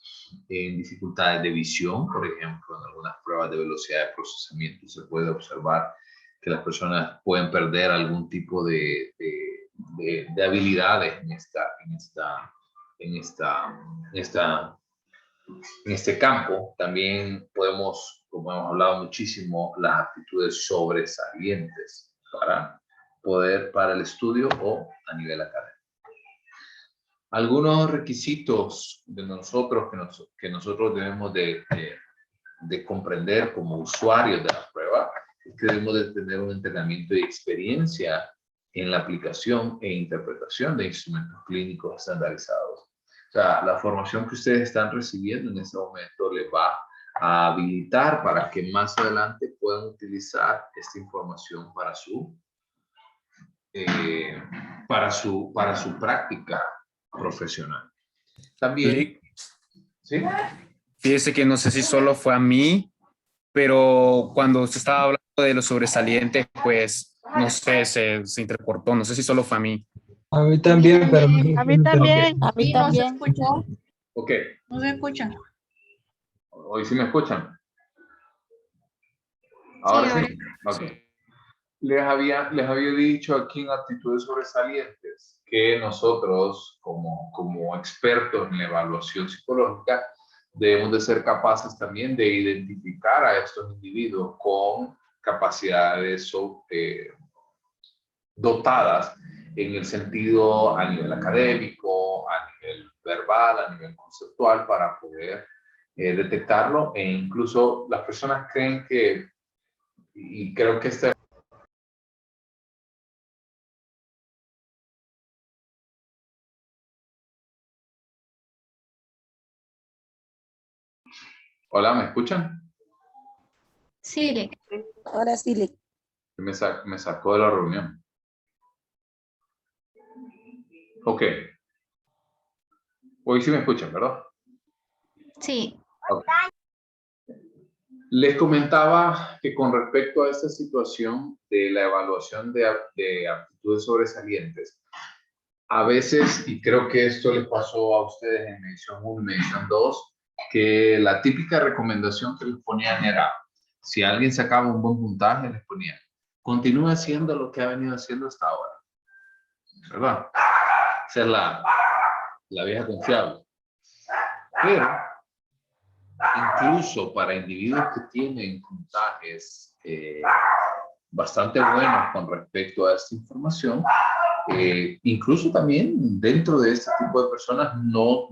en dificultades de visión. Por ejemplo, en algunas pruebas de velocidad de procesamiento se puede observar que las personas pueden perder algún tipo de habilidades en este campo. También podemos, como hemos hablado muchísimo, las aptitudes sobresalientes para el estudio o a nivel académico. Algunos requisitos de nosotros que nosotros debemos de comprender como usuarios de la prueba es que debemos de tener un entrenamiento y experiencia en la aplicación e interpretación de instrumentos clínicos estandarizados. O sea, la formación que ustedes están recibiendo en este momento les va a habilitar para que más adelante puedan utilizar esta información para su práctica profesional. También, ¿sí? Fíjese que no sé si solo fue a mí, pero cuando se estaba hablando de los sobresalientes, pues, no sé, se intercortó. No sé si solo fue a mí. A mí también, pero no sé A si mí me también. A mí Y no se también. escuchó. Ok. No se escucha. ¿Hoy sí me escuchan? Sí, Ahora ahora. sí. Ok. Les había dicho aquí en Aptitudes Sobresalientes que nosotros, como expertos en la evaluación psicológica, debemos de ser capaces también de identificar a estos individuos con capacidades dotadas en el sentido a nivel académico, a nivel verbal, a nivel conceptual, para poder detectarlo. E incluso las personas creen que, y creo que esta... Hola, ¿me escuchan? Sí, Ahora sí, Me sacó de la reunión. Ok. Hoy sí me escuchan, ¿verdad? sí. Okay. Les comentaba que con respecto a esta situación de la evaluación de aptitudes sobresalientes, a veces, y creo que esto les pasó a ustedes en medición 1 y medición 2, que la típica recomendación que les ponían era, si alguien sacaba un buen puntaje, les ponían, continúe haciendo lo que ha venido haciendo hasta ahora. ¿Verdad? Esa es la vieja confiable. Pero, incluso para individuos que tienen puntajes bastante buenos con respecto a esta información, incluso también dentro de este tipo de personas no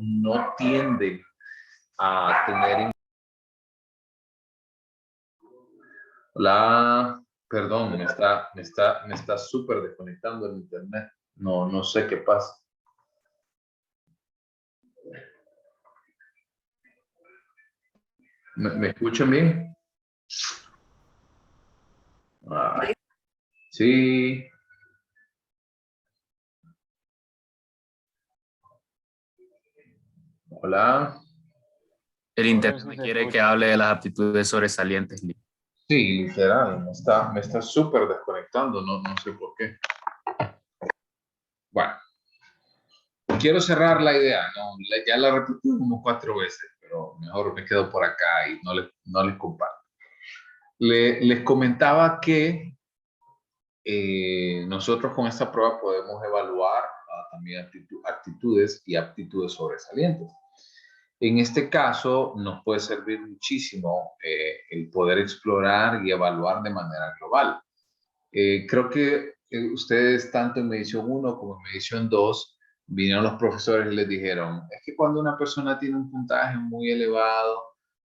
tienden a tener... Perdón, me está súper desconectando el internet. No, no sé qué pasa. ¿Me escuchan bien? Ah, sí. Hola. El Ahora internet sí me se quiere que escucha. hable de las aptitudes sobresalientes. Sí, literal, me está súper desconectando, no, no sé por qué. Bueno, quiero cerrar la idea, ¿no? Ya la repetí como 4 veces, pero mejor me quedo por acá y no les comparto. Les comentaba que nosotros con esta prueba podemos evaluar también actitudes y aptitudes sobresalientes. En este caso, nos puede servir muchísimo el poder explorar y evaluar de manera global. Creo que ustedes, tanto en medición 1 como en medición 2, vinieron los profesores y les dijeron, es que cuando una persona tiene un puntaje muy elevado,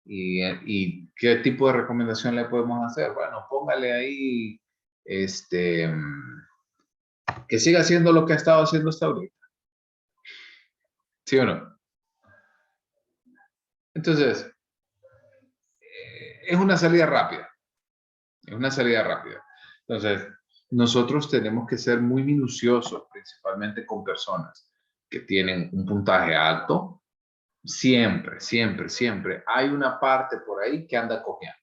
y qué tipo de recomendación le podemos hacer, bueno, póngale ahí, que siga haciendo lo que ha estado haciendo hasta ahorita. ¿Sí o no? Entonces, es una salida rápida. Es una salida rápida. Entonces, nosotros tenemos que ser muy minuciosos, principalmente con personas que tienen un puntaje alto. Siempre, siempre, siempre hay una parte por ahí que anda cojeando.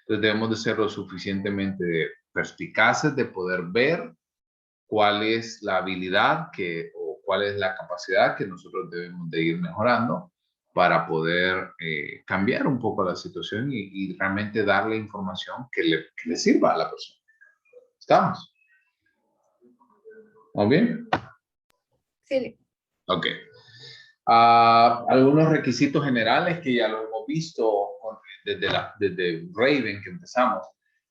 Entonces, debemos de ser lo suficientemente perspicaces de poder ver cuál es la habilidad o cuál es la capacidad que nosotros debemos de ir mejorando para poder cambiar un poco la situación y realmente darle información que le sirva a la persona. ¿Estamos? ¿Muy bien? Sí. Ok. Algunos requisitos generales que ya lo hemos visto desde Raven que empezamos.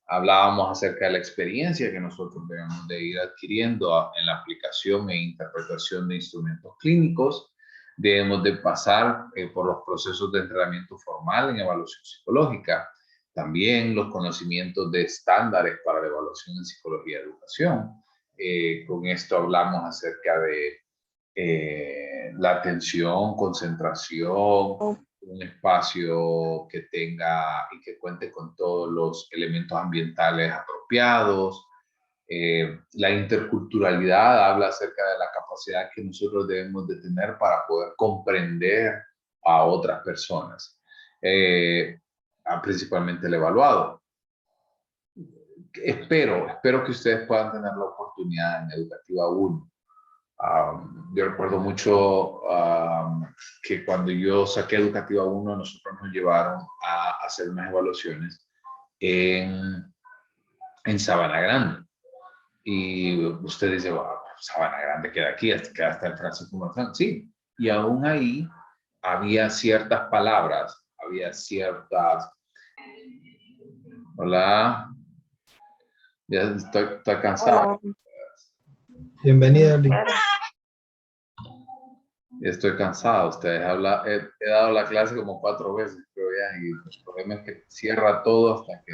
Hablábamos acerca de la experiencia que nosotros debemos de ir adquiriendo en la aplicación e interpretación de instrumentos clínicos. Debemos de pasar por los procesos de entrenamiento formal en evaluación psicológica. También los conocimientos de estándares para la evaluación en psicología y educación. Con esto hablamos acerca de la atención, concentración, un espacio que tenga y que cuente con todos los elementos ambientales apropiados. La interculturalidad habla acerca de la capacidad que nosotros debemos de tener para poder comprender a otras personas, principalmente el evaluado. Espero que ustedes puedan tener la oportunidad en Educativa 1. Yo recuerdo mucho que cuando yo saqué Educativa 1, nosotros nos llevaron a hacer unas evaluaciones en Sabana Grande. Y usted dice, wow, Sabana Grande queda aquí, queda hasta el Francisco Morazán. Sí, y aún ahí había ciertas palabras, había ciertas... Hola, ya estoy cansado. Hola. Bienvenida, Lick. Estoy cansado, ustedes he dado la clase como 4 veces, creo ya, y el problema es que cierra todo hasta que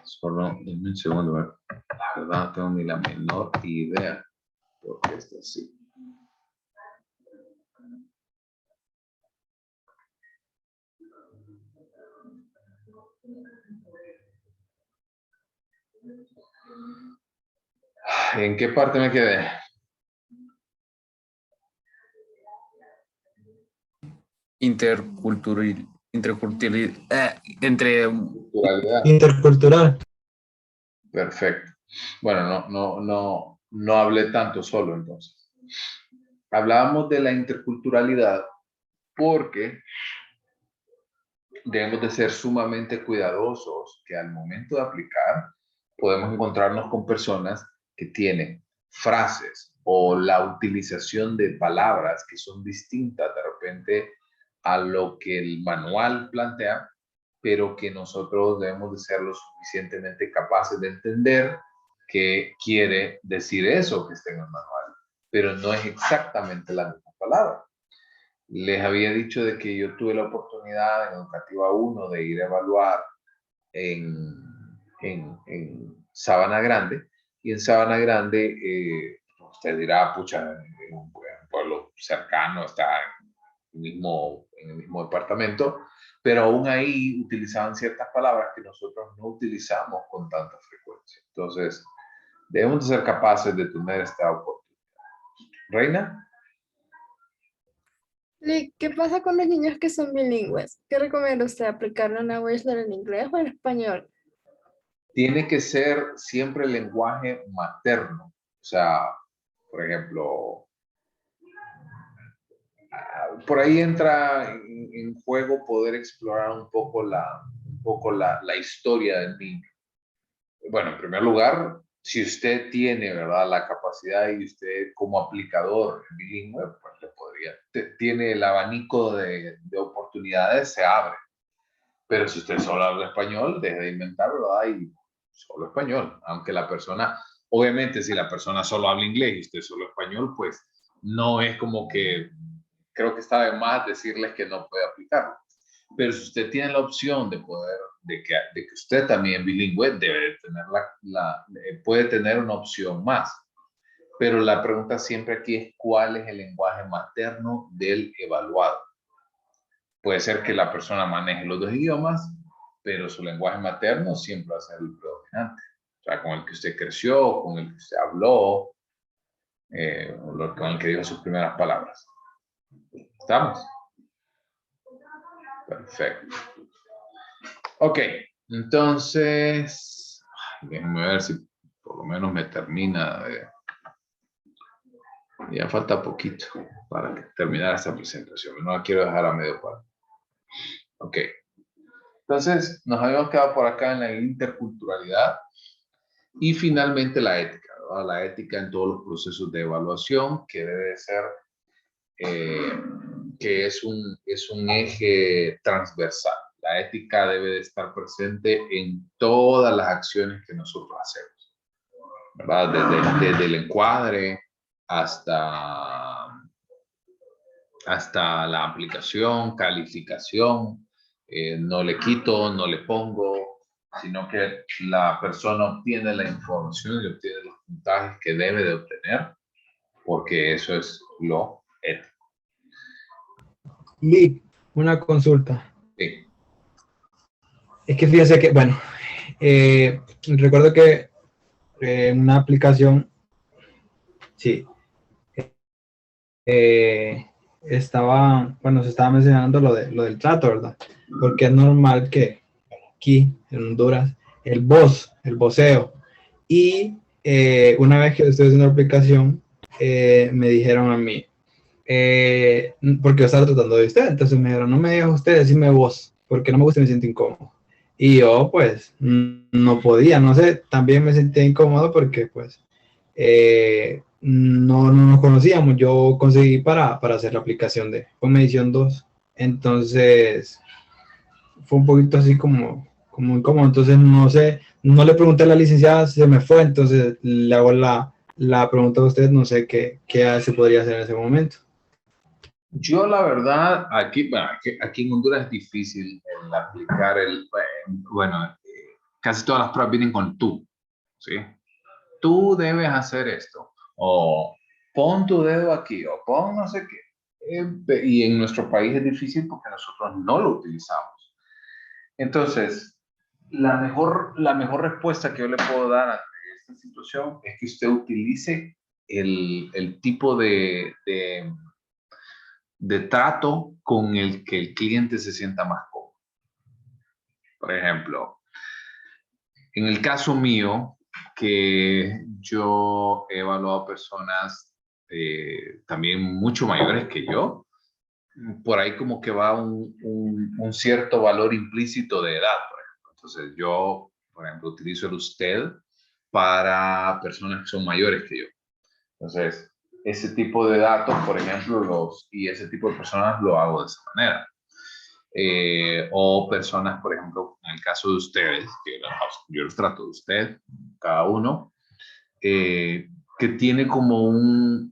solo denme un segundo, la verdad no tengo ni la menor idea por qué está así. ¿En qué parte me quedé? Culturalidad. Intercultural. Perfecto. Bueno, no hablé tanto solo entonces. Hablábamos de la interculturalidad porque debemos de ser sumamente cuidadosos que al momento de aplicar podemos encontrarnos con personas que tienen frases o la utilización de palabras que son distintas de repente a lo que el manual plantea, pero que nosotros debemos de ser lo suficientemente capaces de entender que quiere decir eso que está en el manual, pero no es exactamente la misma palabra. Les había dicho de que yo tuve la oportunidad en Educativa 1 de ir a evaluar en Sabana Grande Y en Sabana Grande, usted dirá, pucha, en un pueblo cercano, está en el mismo departamento, pero aún ahí utilizaban ciertas palabras que nosotros no utilizamos con tanta frecuencia. Entonces, debemos de ser capaces de tener esta oportunidad. Reina. ¿Qué pasa con los niños que son bilingües? ¿Qué recomienda usted, aplicarlo en la Wechsler en inglés o en español? Tiene que ser siempre el lenguaje materno. O sea, por ejemplo, por ahí entra en juego poder explorar un poco la historia del niño. Bueno, en primer lugar, si usted tiene, ¿verdad?, la capacidad y usted como aplicador bilingüe, pues le podría, tiene el abanico de oportunidades, se abre. Pero si usted solo habla español, deje de inventar, ¿verdad? Y solo español. Aunque la persona, obviamente, si la persona solo habla inglés y usted solo español, pues no es como que, creo que está de más decirles que no puede aplicarlo. Pero si usted tiene la opción de poder, de que usted también bilingüe, debe tener puede tener una opción más. Pero la pregunta siempre aquí es cuál es el lenguaje materno del evaluado. Puede ser que la persona maneje los dos idiomas, pero su lenguaje materno siempre va a ser el predominante. O sea, con el que usted creció, con el que usted habló, con el que dijo sus primeras palabras. ¿Estamos? Perfecto. Ok, entonces, déjenme ver si por lo menos me termina de... Ya falta poquito para terminar esta presentación. No la quiero dejar a medio paro. Ok. Entonces, nos habíamos quedado por acá en la interculturalidad y finalmente la ética, ¿verdad? La ética en todos los procesos de evaluación que debe ser, que es un eje transversal. La ética debe de estar presente en todas las acciones que nosotros hacemos, ¿verdad? Desde el encuadre hasta la aplicación, calificación, no le quito, no le pongo, sino que la persona obtiene la información y obtiene los puntajes que debe de obtener, porque eso es lo ético. Y una consulta. Sí. Es que fíjese que, bueno, recuerdo que en una aplicación, sí, se estaba mencionando lo del trato, ¿verdad? Porque es normal que aquí en Honduras, el voceo, y una vez que estoy haciendo la aplicación, me dijeron a mí, porque yo estaba tratando de usted, entonces me dijeron, no me digas usted, decime vos, porque no me gusta y me siento incómodo. Y yo, pues, no podía, no sé, también me sentía incómodo porque, pues, no nos conocíamos. Yo conseguí para hacer la aplicación con Medición 2. Entonces, fue un poquito así como incómodo. Entonces, no sé, no le pregunté a la licenciada, se me fue. Entonces, le hago la pregunta a usted, no sé qué se podría hacer en ese momento. Yo la verdad, aquí en Honduras es difícil el aplicar casi todas las pruebas vienen con tú, ¿sí? Tú debes hacer esto, o pon tu dedo aquí, o pon no sé qué. Y en nuestro país es difícil porque nosotros no lo utilizamos. Entonces, la mejor respuesta que yo le puedo dar ante esta situación es que usted utilice el tipo de trato con el que el cliente se sienta más cómodo. Por ejemplo, en el caso mío, que yo he evaluado personas también mucho mayores que yo, por ahí como que va un cierto valor implícito de edad, por ejemplo. Entonces yo, por ejemplo, utilizo el usted para personas que son mayores que yo. Entonces, ese tipo de datos, por ejemplo, y ese tipo de personas lo hago de esa manera. O personas, por ejemplo, en el caso de ustedes, que yo los trato de usted, cada uno, que tiene como una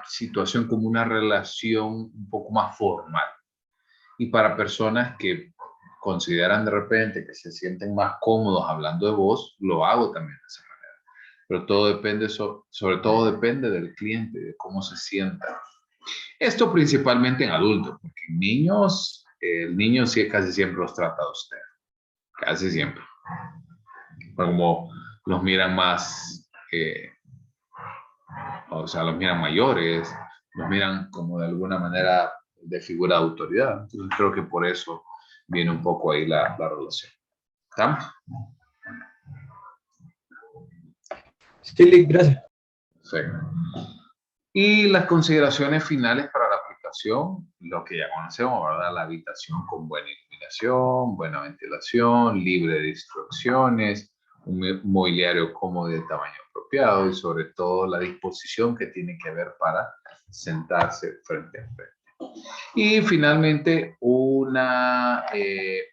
situación, como una relación un poco más formal. Y para personas que consideran de repente que se sienten más cómodos hablando de vos, lo hago también de esa manera. pero todo depende, sobre todo depende del cliente, de cómo se sienta. Esto principalmente en adultos, porque en niños, el niño sí casi siempre los trata a usted, casi siempre. Como los miran más, o sea, los miran mayores, los miran como de alguna manera de figura de autoridad. Entonces creo que por eso viene un poco ahí la relación. ¿Estamos? Sí, Lick, gracias. Perfecto. Y las consideraciones finales para la aplicación, lo que ya conocemos, ¿verdad? La habitación con buena iluminación, buena ventilación, libre de distracciones, un mobiliario cómodo y de tamaño apropiado y sobre todo la disposición que tiene que haber para sentarse frente a frente. Y finalmente un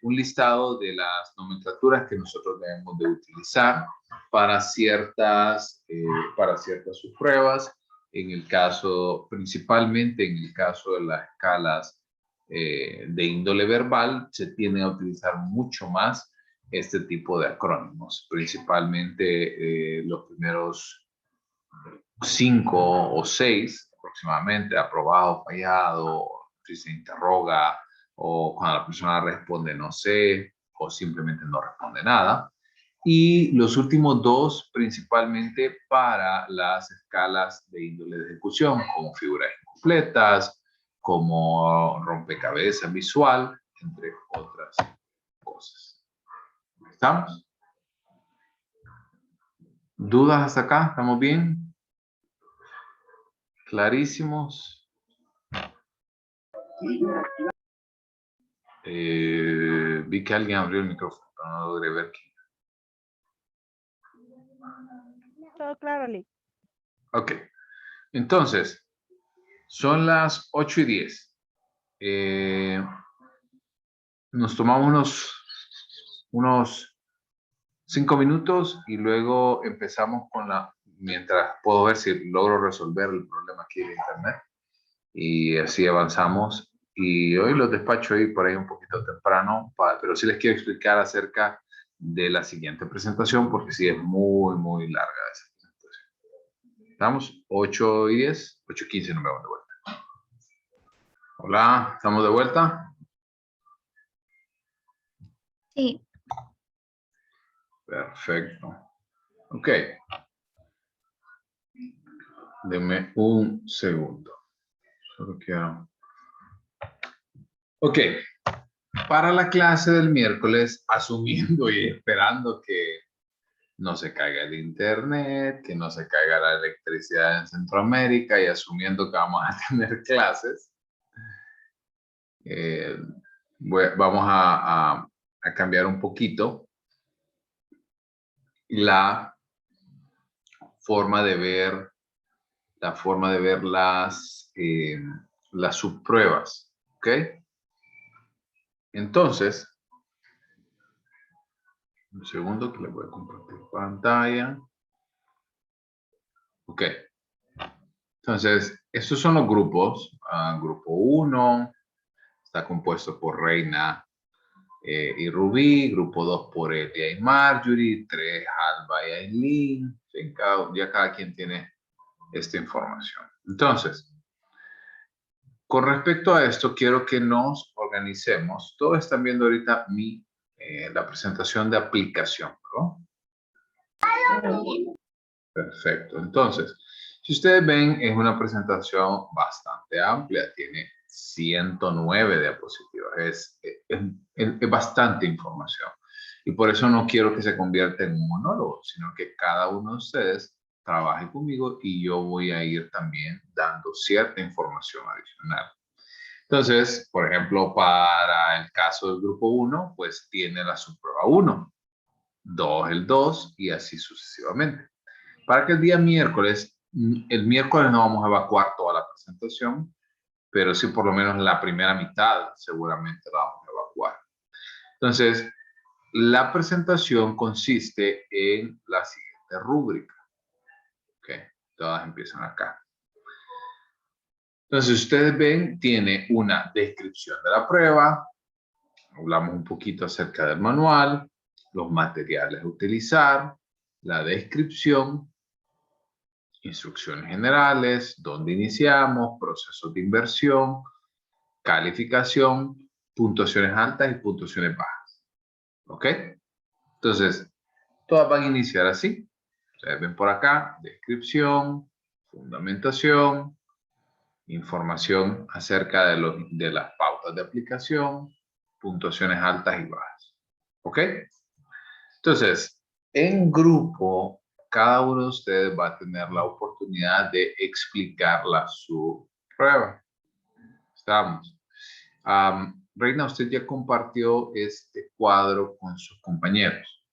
listado de las nomenclaturas que nosotros debemos de utilizar para ciertas subpruebas. En el caso, principalmente en el caso de las escalas de índole verbal, se tiende a utilizar mucho más este tipo de acrónimos, principalmente los primeros 5 o 6 aproximadamente, aprobado, fallado, si se interroga o cuando la persona responde no sé o simplemente no responde nada. Y los últimos 2 principalmente para las escalas de índole de ejecución, como figuras incompletas, como rompecabezas visual, entre otras cosas. ¿Estamos? ¿Dudas hasta acá? ¿Estamos bien? ¿Clarísimos? Vi que alguien abrió el micrófono, pero no logré ver quién. Todo claro, Lick. Ok, entonces, son las 8:10. Nos tomamos unos 5 minutos y luego empezamos con mientras puedo ver si logro resolver el problema aquí de internet. Y así avanzamos. Y hoy los despacho ahí por ahí un poquito temprano, pero sí les quiero explicar acerca de la siguiente presentación porque sí es muy, muy larga esa presentación. ¿Estamos? 8:10, 8:15 nos vemos de vuelta. Hola, ¿estamos de vuelta? Sí. Perfecto. Ok. Denme un segundo. Solo quiero... Ok. Para la clase del miércoles, asumiendo y esperando que no se caiga el internet, que no se caiga la electricidad en Centroamérica y asumiendo que vamos a tener clases, vamos a cambiar un poquito la forma de ver las subpruebas, ¿ok? Entonces, un segundo que le voy a compartir pantalla. Ok. Entonces, estos son los grupos. Grupo 1 está compuesto por Reina y Rubí. Grupo 2 por Elia y Marjorie. 3, Alba y Aileen. Ya cada quien tiene esta información. Entonces, con respecto a esto, quiero que nos organicemos. Todos están viendo ahorita la presentación de aplicación, ¿no? Perfecto. Entonces, si ustedes ven, es una presentación bastante amplia. Tiene 109 diapositivas. Es bastante información. Y por eso no quiero que se convierta en un monólogo, sino que cada uno de ustedes trabaje conmigo y yo voy a ir también dando cierta información adicional. Entonces, por ejemplo, para el caso del grupo 1, pues tiene la subprueba 1, 2 el 2 y así sucesivamente. Para que el miércoles no vamos a evacuar toda la presentación, pero sí por lo menos la primera mitad seguramente la vamos a evacuar. Entonces, la presentación consiste en la siguiente rúbrica. Ok, todas empiezan acá. Entonces, ustedes ven, tiene una descripción de la prueba, hablamos un poquito acerca del manual, los materiales a utilizar, la descripción instrucciones generales, dónde iniciamos, procesos de inversión, calificación, puntuaciones altas y puntuaciones bajas. ¿Ok? Entonces, todas van a iniciar así. Ustedes ven por acá, descripción, fundamentación, información acerca de las pautas de aplicación, puntuaciones altas y bajas. ¿Ok? Entonces, en grupo, cada uno de ustedes va a tener la oportunidad de explicarla su prueba. Estamos. Reina, usted ya compartió este cuadro con sus compañeros.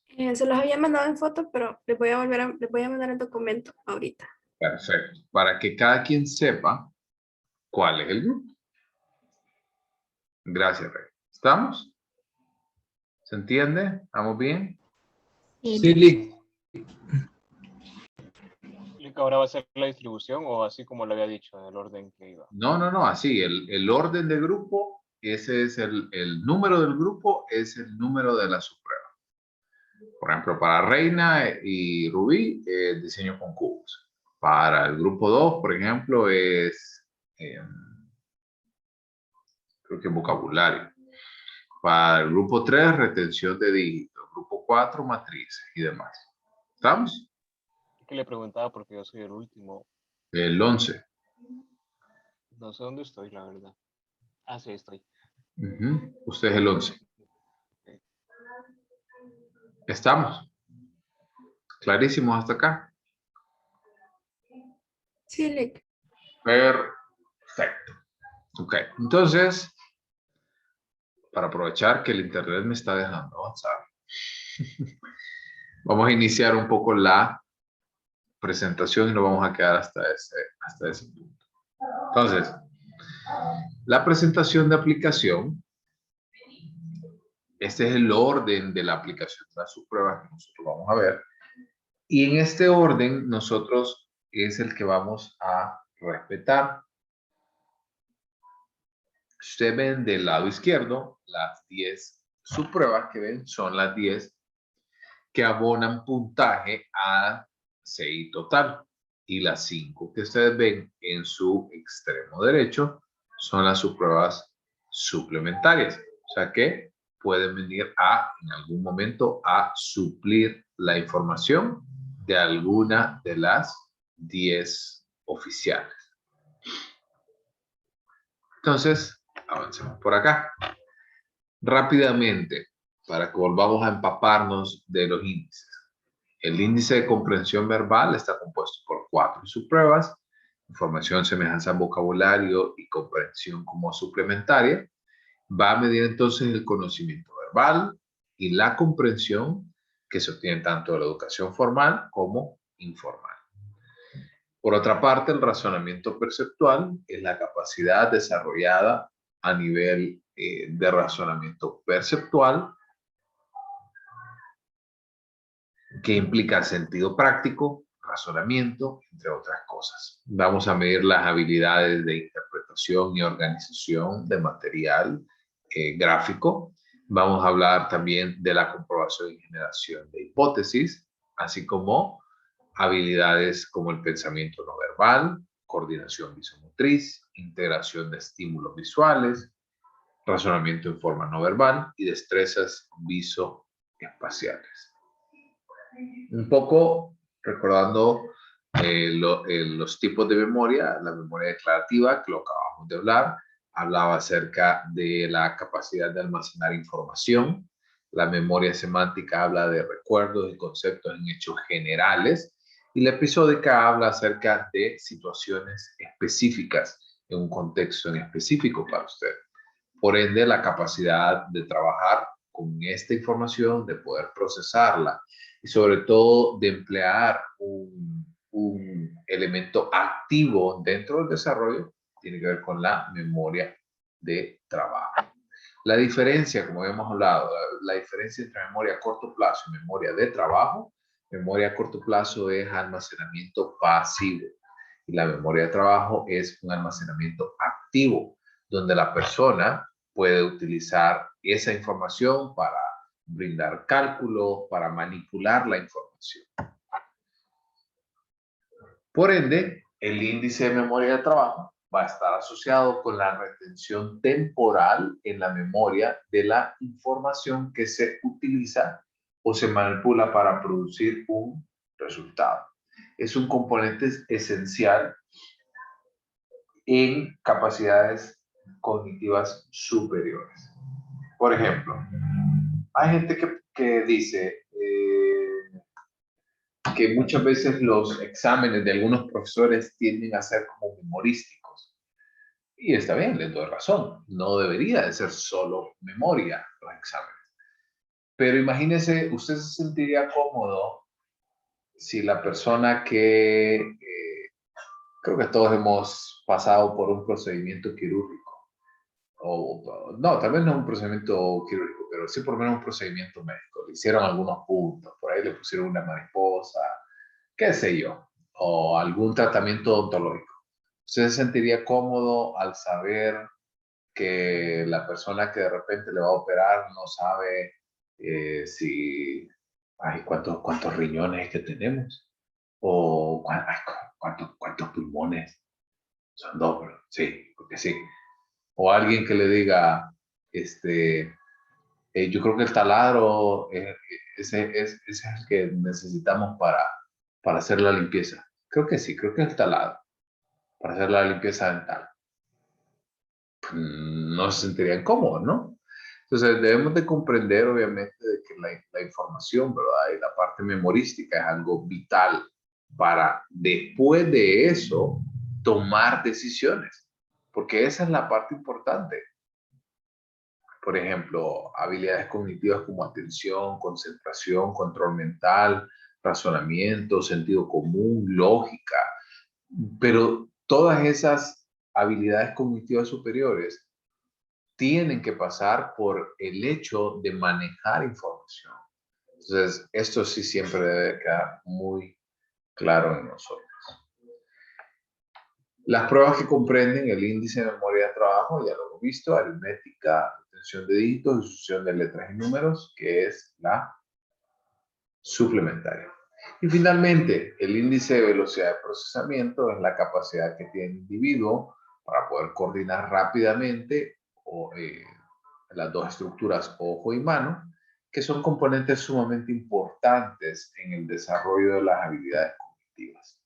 Se los había mandado en foto, pero les voy a mandar el documento ahorita. Perfecto. Para que cada quien sepa cuál es el grupo. Gracias, Reina. ¿Estamos? ¿Se entiende? ¿Estamos bien? Sí, Lick. ¿Lick ahora va a ser la distribución o así como le había dicho, en el orden que iba? No, así. El orden del grupo, ese es el número del grupo, es el número de la subprueba. Por ejemplo, para Reina y Rubí, diseño con cubos. Para el grupo 2, por ejemplo, es, creo que vocabulario. Para el grupo 3, retención de dígitos. Grupo 4, matrices y demás. ¿Estamos? Es que le preguntaba porque yo soy el último. El 11. No sé dónde estoy, la verdad. Ah, sí, estoy. Usted es el 11. ¿Estamos? ¿Clarísimos hasta acá? Sí, Lick. Perfecto. Ok, entonces, para aprovechar que el internet me está dejando avanzar, vamos a iniciar un poco la presentación y nos vamos a quedar hasta ese punto. Entonces, la presentación de aplicación, este es el orden de la aplicación de las subpruebas que nosotros vamos a ver. Y en este orden, nosotros es el que vamos a respetar. Ustedes ven del lado izquierdo, las 10 subpruebas que ven son las 10 que abonan puntaje a CI total. Y las 5 que ustedes ven en su extremo derecho son las subpruebas suplementarias. O sea que pueden venir en algún momento a suplir la información de alguna de las 10 oficiales. Entonces, avancemos por acá. Rápidamente, para que volvamos a empaparnos de los índices. El índice de comprensión verbal está compuesto por 4 subpruebas: información, semejanza, vocabulario y comprensión como suplementaria. Va a medir entonces el conocimiento verbal y la comprensión que se obtiene tanto de la educación formal como informal. Por otra parte, el razonamiento perceptual es la capacidad desarrollada a nivel de razonamiento perceptual, que implica sentido práctico, razonamiento, entre otras cosas. Vamos a medir las habilidades de interpretación y organización de material gráfico. Vamos a hablar también de la comprobación y generación de hipótesis, así como habilidades como el pensamiento no verbal, coordinación visomotriz, integración de estímulos visuales, razonamiento en forma no verbal y destrezas visoespaciales. Un poco recordando los tipos de memoria, la memoria declarativa, que lo acabamos de hablar, hablaba acerca de la capacidad de almacenar información. La memoria semántica habla de recuerdos y conceptos en hechos generales. Y la episódica habla acerca de situaciones específicas en un contexto en específico para usted. Por ende, la capacidad de trabajar con esta información, de poder procesarla y sobre todo de emplear un elemento activo dentro del desarrollo, tiene que ver con la memoria de trabajo. La diferencia, como hemos hablado, la diferencia entre memoria a corto plazo y memoria de trabajo: memoria a corto plazo es almacenamiento pasivo y la memoria de trabajo es un almacenamiento activo, donde la persona puede utilizar esa información para brindar cálculos, para manipular la información. Por ende, el índice de memoria de trabajo va a estar asociado con la retención temporal en la memoria de la información que se utiliza o se manipula para producir un resultado. Es un componente esencial en capacidades cognitivas superiores. Por ejemplo, hay gente que dice que muchas veces los exámenes de algunos profesores tienden a ser como memorísticos. Y está bien, les doy razón. No debería de ser solo memoria los exámenes. Pero imagínese, usted se sentiría cómodo si la persona que creo que todos hemos pasado por un procedimiento quirúrgico, o no, tal vez no un procedimiento quirúrgico, pero sí por lo menos un procedimiento médico. Le hicieron algunos puntos, por ahí le pusieron una mariposa, qué sé yo, o algún tratamiento odontológico. ¿Usted se sentiría cómodo al saber que la persona que de repente le va a operar no sabe si, ay, cuántos riñones es que tenemos? O cuántos pulmones? Son dos, pero sí, porque sí. O alguien que le diga, yo creo que el taladro ese es el que necesitamos para hacer la limpieza. Creo que sí, creo que es el taladro para hacer la limpieza dental. No se sentirían cómodos, ¿no? Entonces debemos de comprender obviamente de que la información, ¿verdad? Y la parte memorística es algo vital para después de eso tomar decisiones, porque esa es la parte importante. Por ejemplo, habilidades cognitivas como atención, concentración, control mental, razonamiento, sentido común, lógica, pero todas esas habilidades cognitivas superiores tienen que pasar por el hecho de manejar información. Entonces, esto sí siempre debe quedar muy claro en nosotros. Las pruebas que comprenden el índice de memoria de trabajo, ya lo hemos visto, aritmética, retención de dígitos, sucesión de letras y números, que es la suplementaria. Y finalmente, el índice de velocidad de procesamiento es la capacidad que tiene el individuo para poder coordinar rápidamente las dos estructuras ojo y mano, que son componentes sumamente importantes en el desarrollo de las habilidades cognitivas.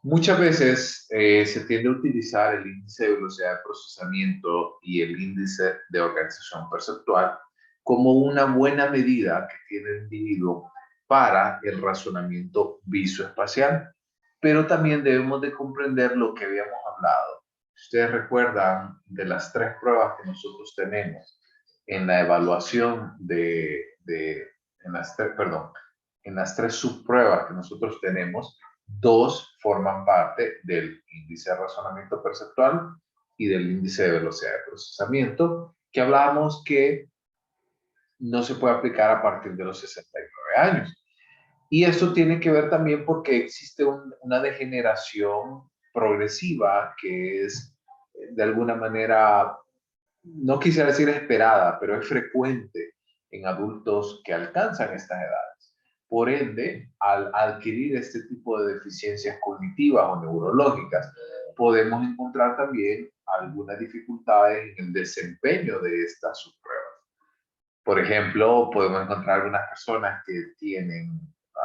Muchas veces se tiende a utilizar el índice de velocidad de procesamiento y el índice de organización perceptual como una buena medida que tiene el individuo para el razonamiento visoespacial. Pero también debemos de comprender lo que habíamos hablado. Ustedes recuerdan de las 3 pruebas que nosotros tenemos en la evaluación en las 3 subpruebas que nosotros tenemos. 2 forman parte del índice de razonamiento perceptual y del índice de velocidad de procesamiento, que hablábamos que no se puede aplicar a partir de los 69 años. Y esto tiene que ver también porque existe una degeneración progresiva que es de alguna manera, no quisiera decir esperada, pero es frecuente en adultos que alcanzan estas edades. Por ende, al adquirir este tipo de deficiencias cognitivas o neurológicas, podemos encontrar también algunas dificultades en el desempeño de estas subpruebas. Por ejemplo, podemos encontrar algunas personas que tienen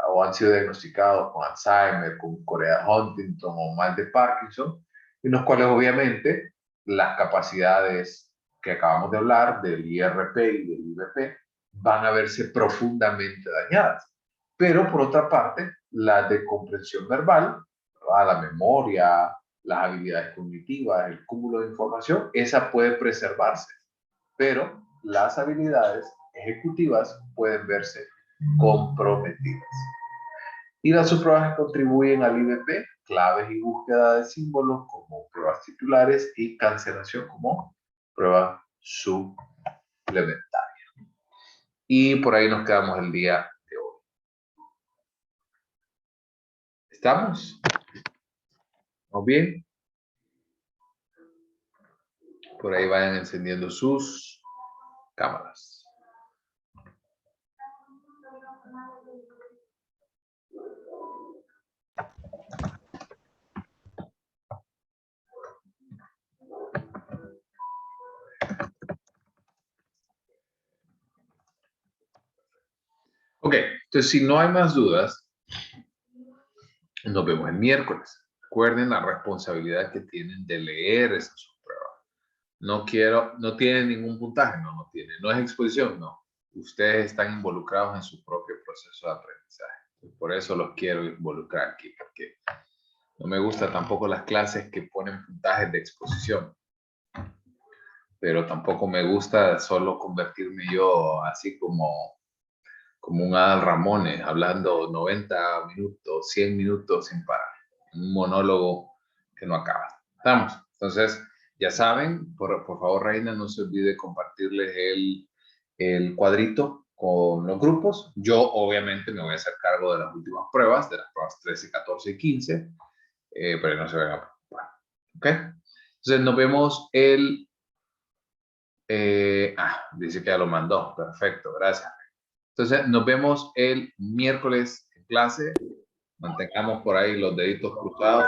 o han sido diagnosticados con Alzheimer, con Corea Huntington o mal de Parkinson, en los cuales obviamente las capacidades que acabamos de hablar del IRP y del IBP van a verse profundamente dañadas. Pero por otra parte, las de comprensión verbal, la memoria, las habilidades cognitivas, el cúmulo de información, esa puede preservarse. Pero las habilidades ejecutivas pueden verse comprometidas. Y las subpruebas que contribuyen al IBP, claves y búsqueda de símbolos como pruebas titulares y cancelación como prueba suplementaria. Y por ahí nos quedamos el día de hoy. ¿Estamos? ¿Estamos bien? Por ahí vayan encendiendo sus cámaras. Entonces, si no hay más dudas, nos vemos el miércoles. Recuerden la responsabilidad que tienen de leer esa prueba. No tienen ningún puntaje, no tiene. No es exposición, no. Ustedes están involucrados en su propio proceso de aprendizaje. Por eso los quiero involucrar aquí, porque no me gusta tampoco las clases que ponen puntajes de exposición. Pero tampoco me gusta solo convertirme yo así como un Adal Ramones, hablando 90 minutos, 100 minutos sin parar. Un monólogo que no acaba. ¿Estamos? Entonces, ya saben, por favor, Reina, no se olvide compartirles el cuadrito con los grupos. Yo, obviamente, me voy a hacer cargo de las últimas pruebas, de las pruebas 13, 14 y 15, pero no se vayan a preocupar. ¿Ok? Entonces, nos vemos dice que ya lo mandó. Perfecto, gracias. Entonces, nos vemos el miércoles en clase. Mantengamos por ahí los deditos cruzados,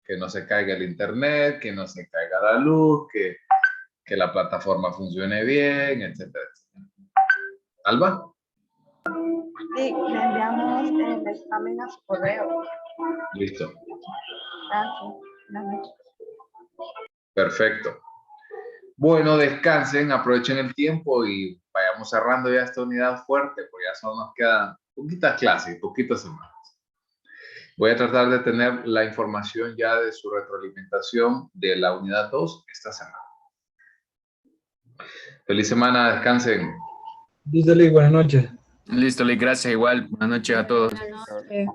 que no se caiga el internet, que no se caiga la luz, que la plataforma funcione bien, etcétera, etcétera. ¿Alba? Sí, le enviamos el examen a su correo. Listo. Gracias. Buenas noches. Perfecto. Bueno, descansen, aprovechen el tiempo y vayamos cerrando ya esta unidad fuerte, porque ya solo nos quedan poquitas clases y poquitas semanas. Voy a tratar de tener la información ya de su retroalimentación de la unidad 2 esta semana. Feliz semana, descansen. Listo, Lick, buenas noches. Listo, Lick, gracias. Igual, buenas noches a todos. Buenas noches. Eh,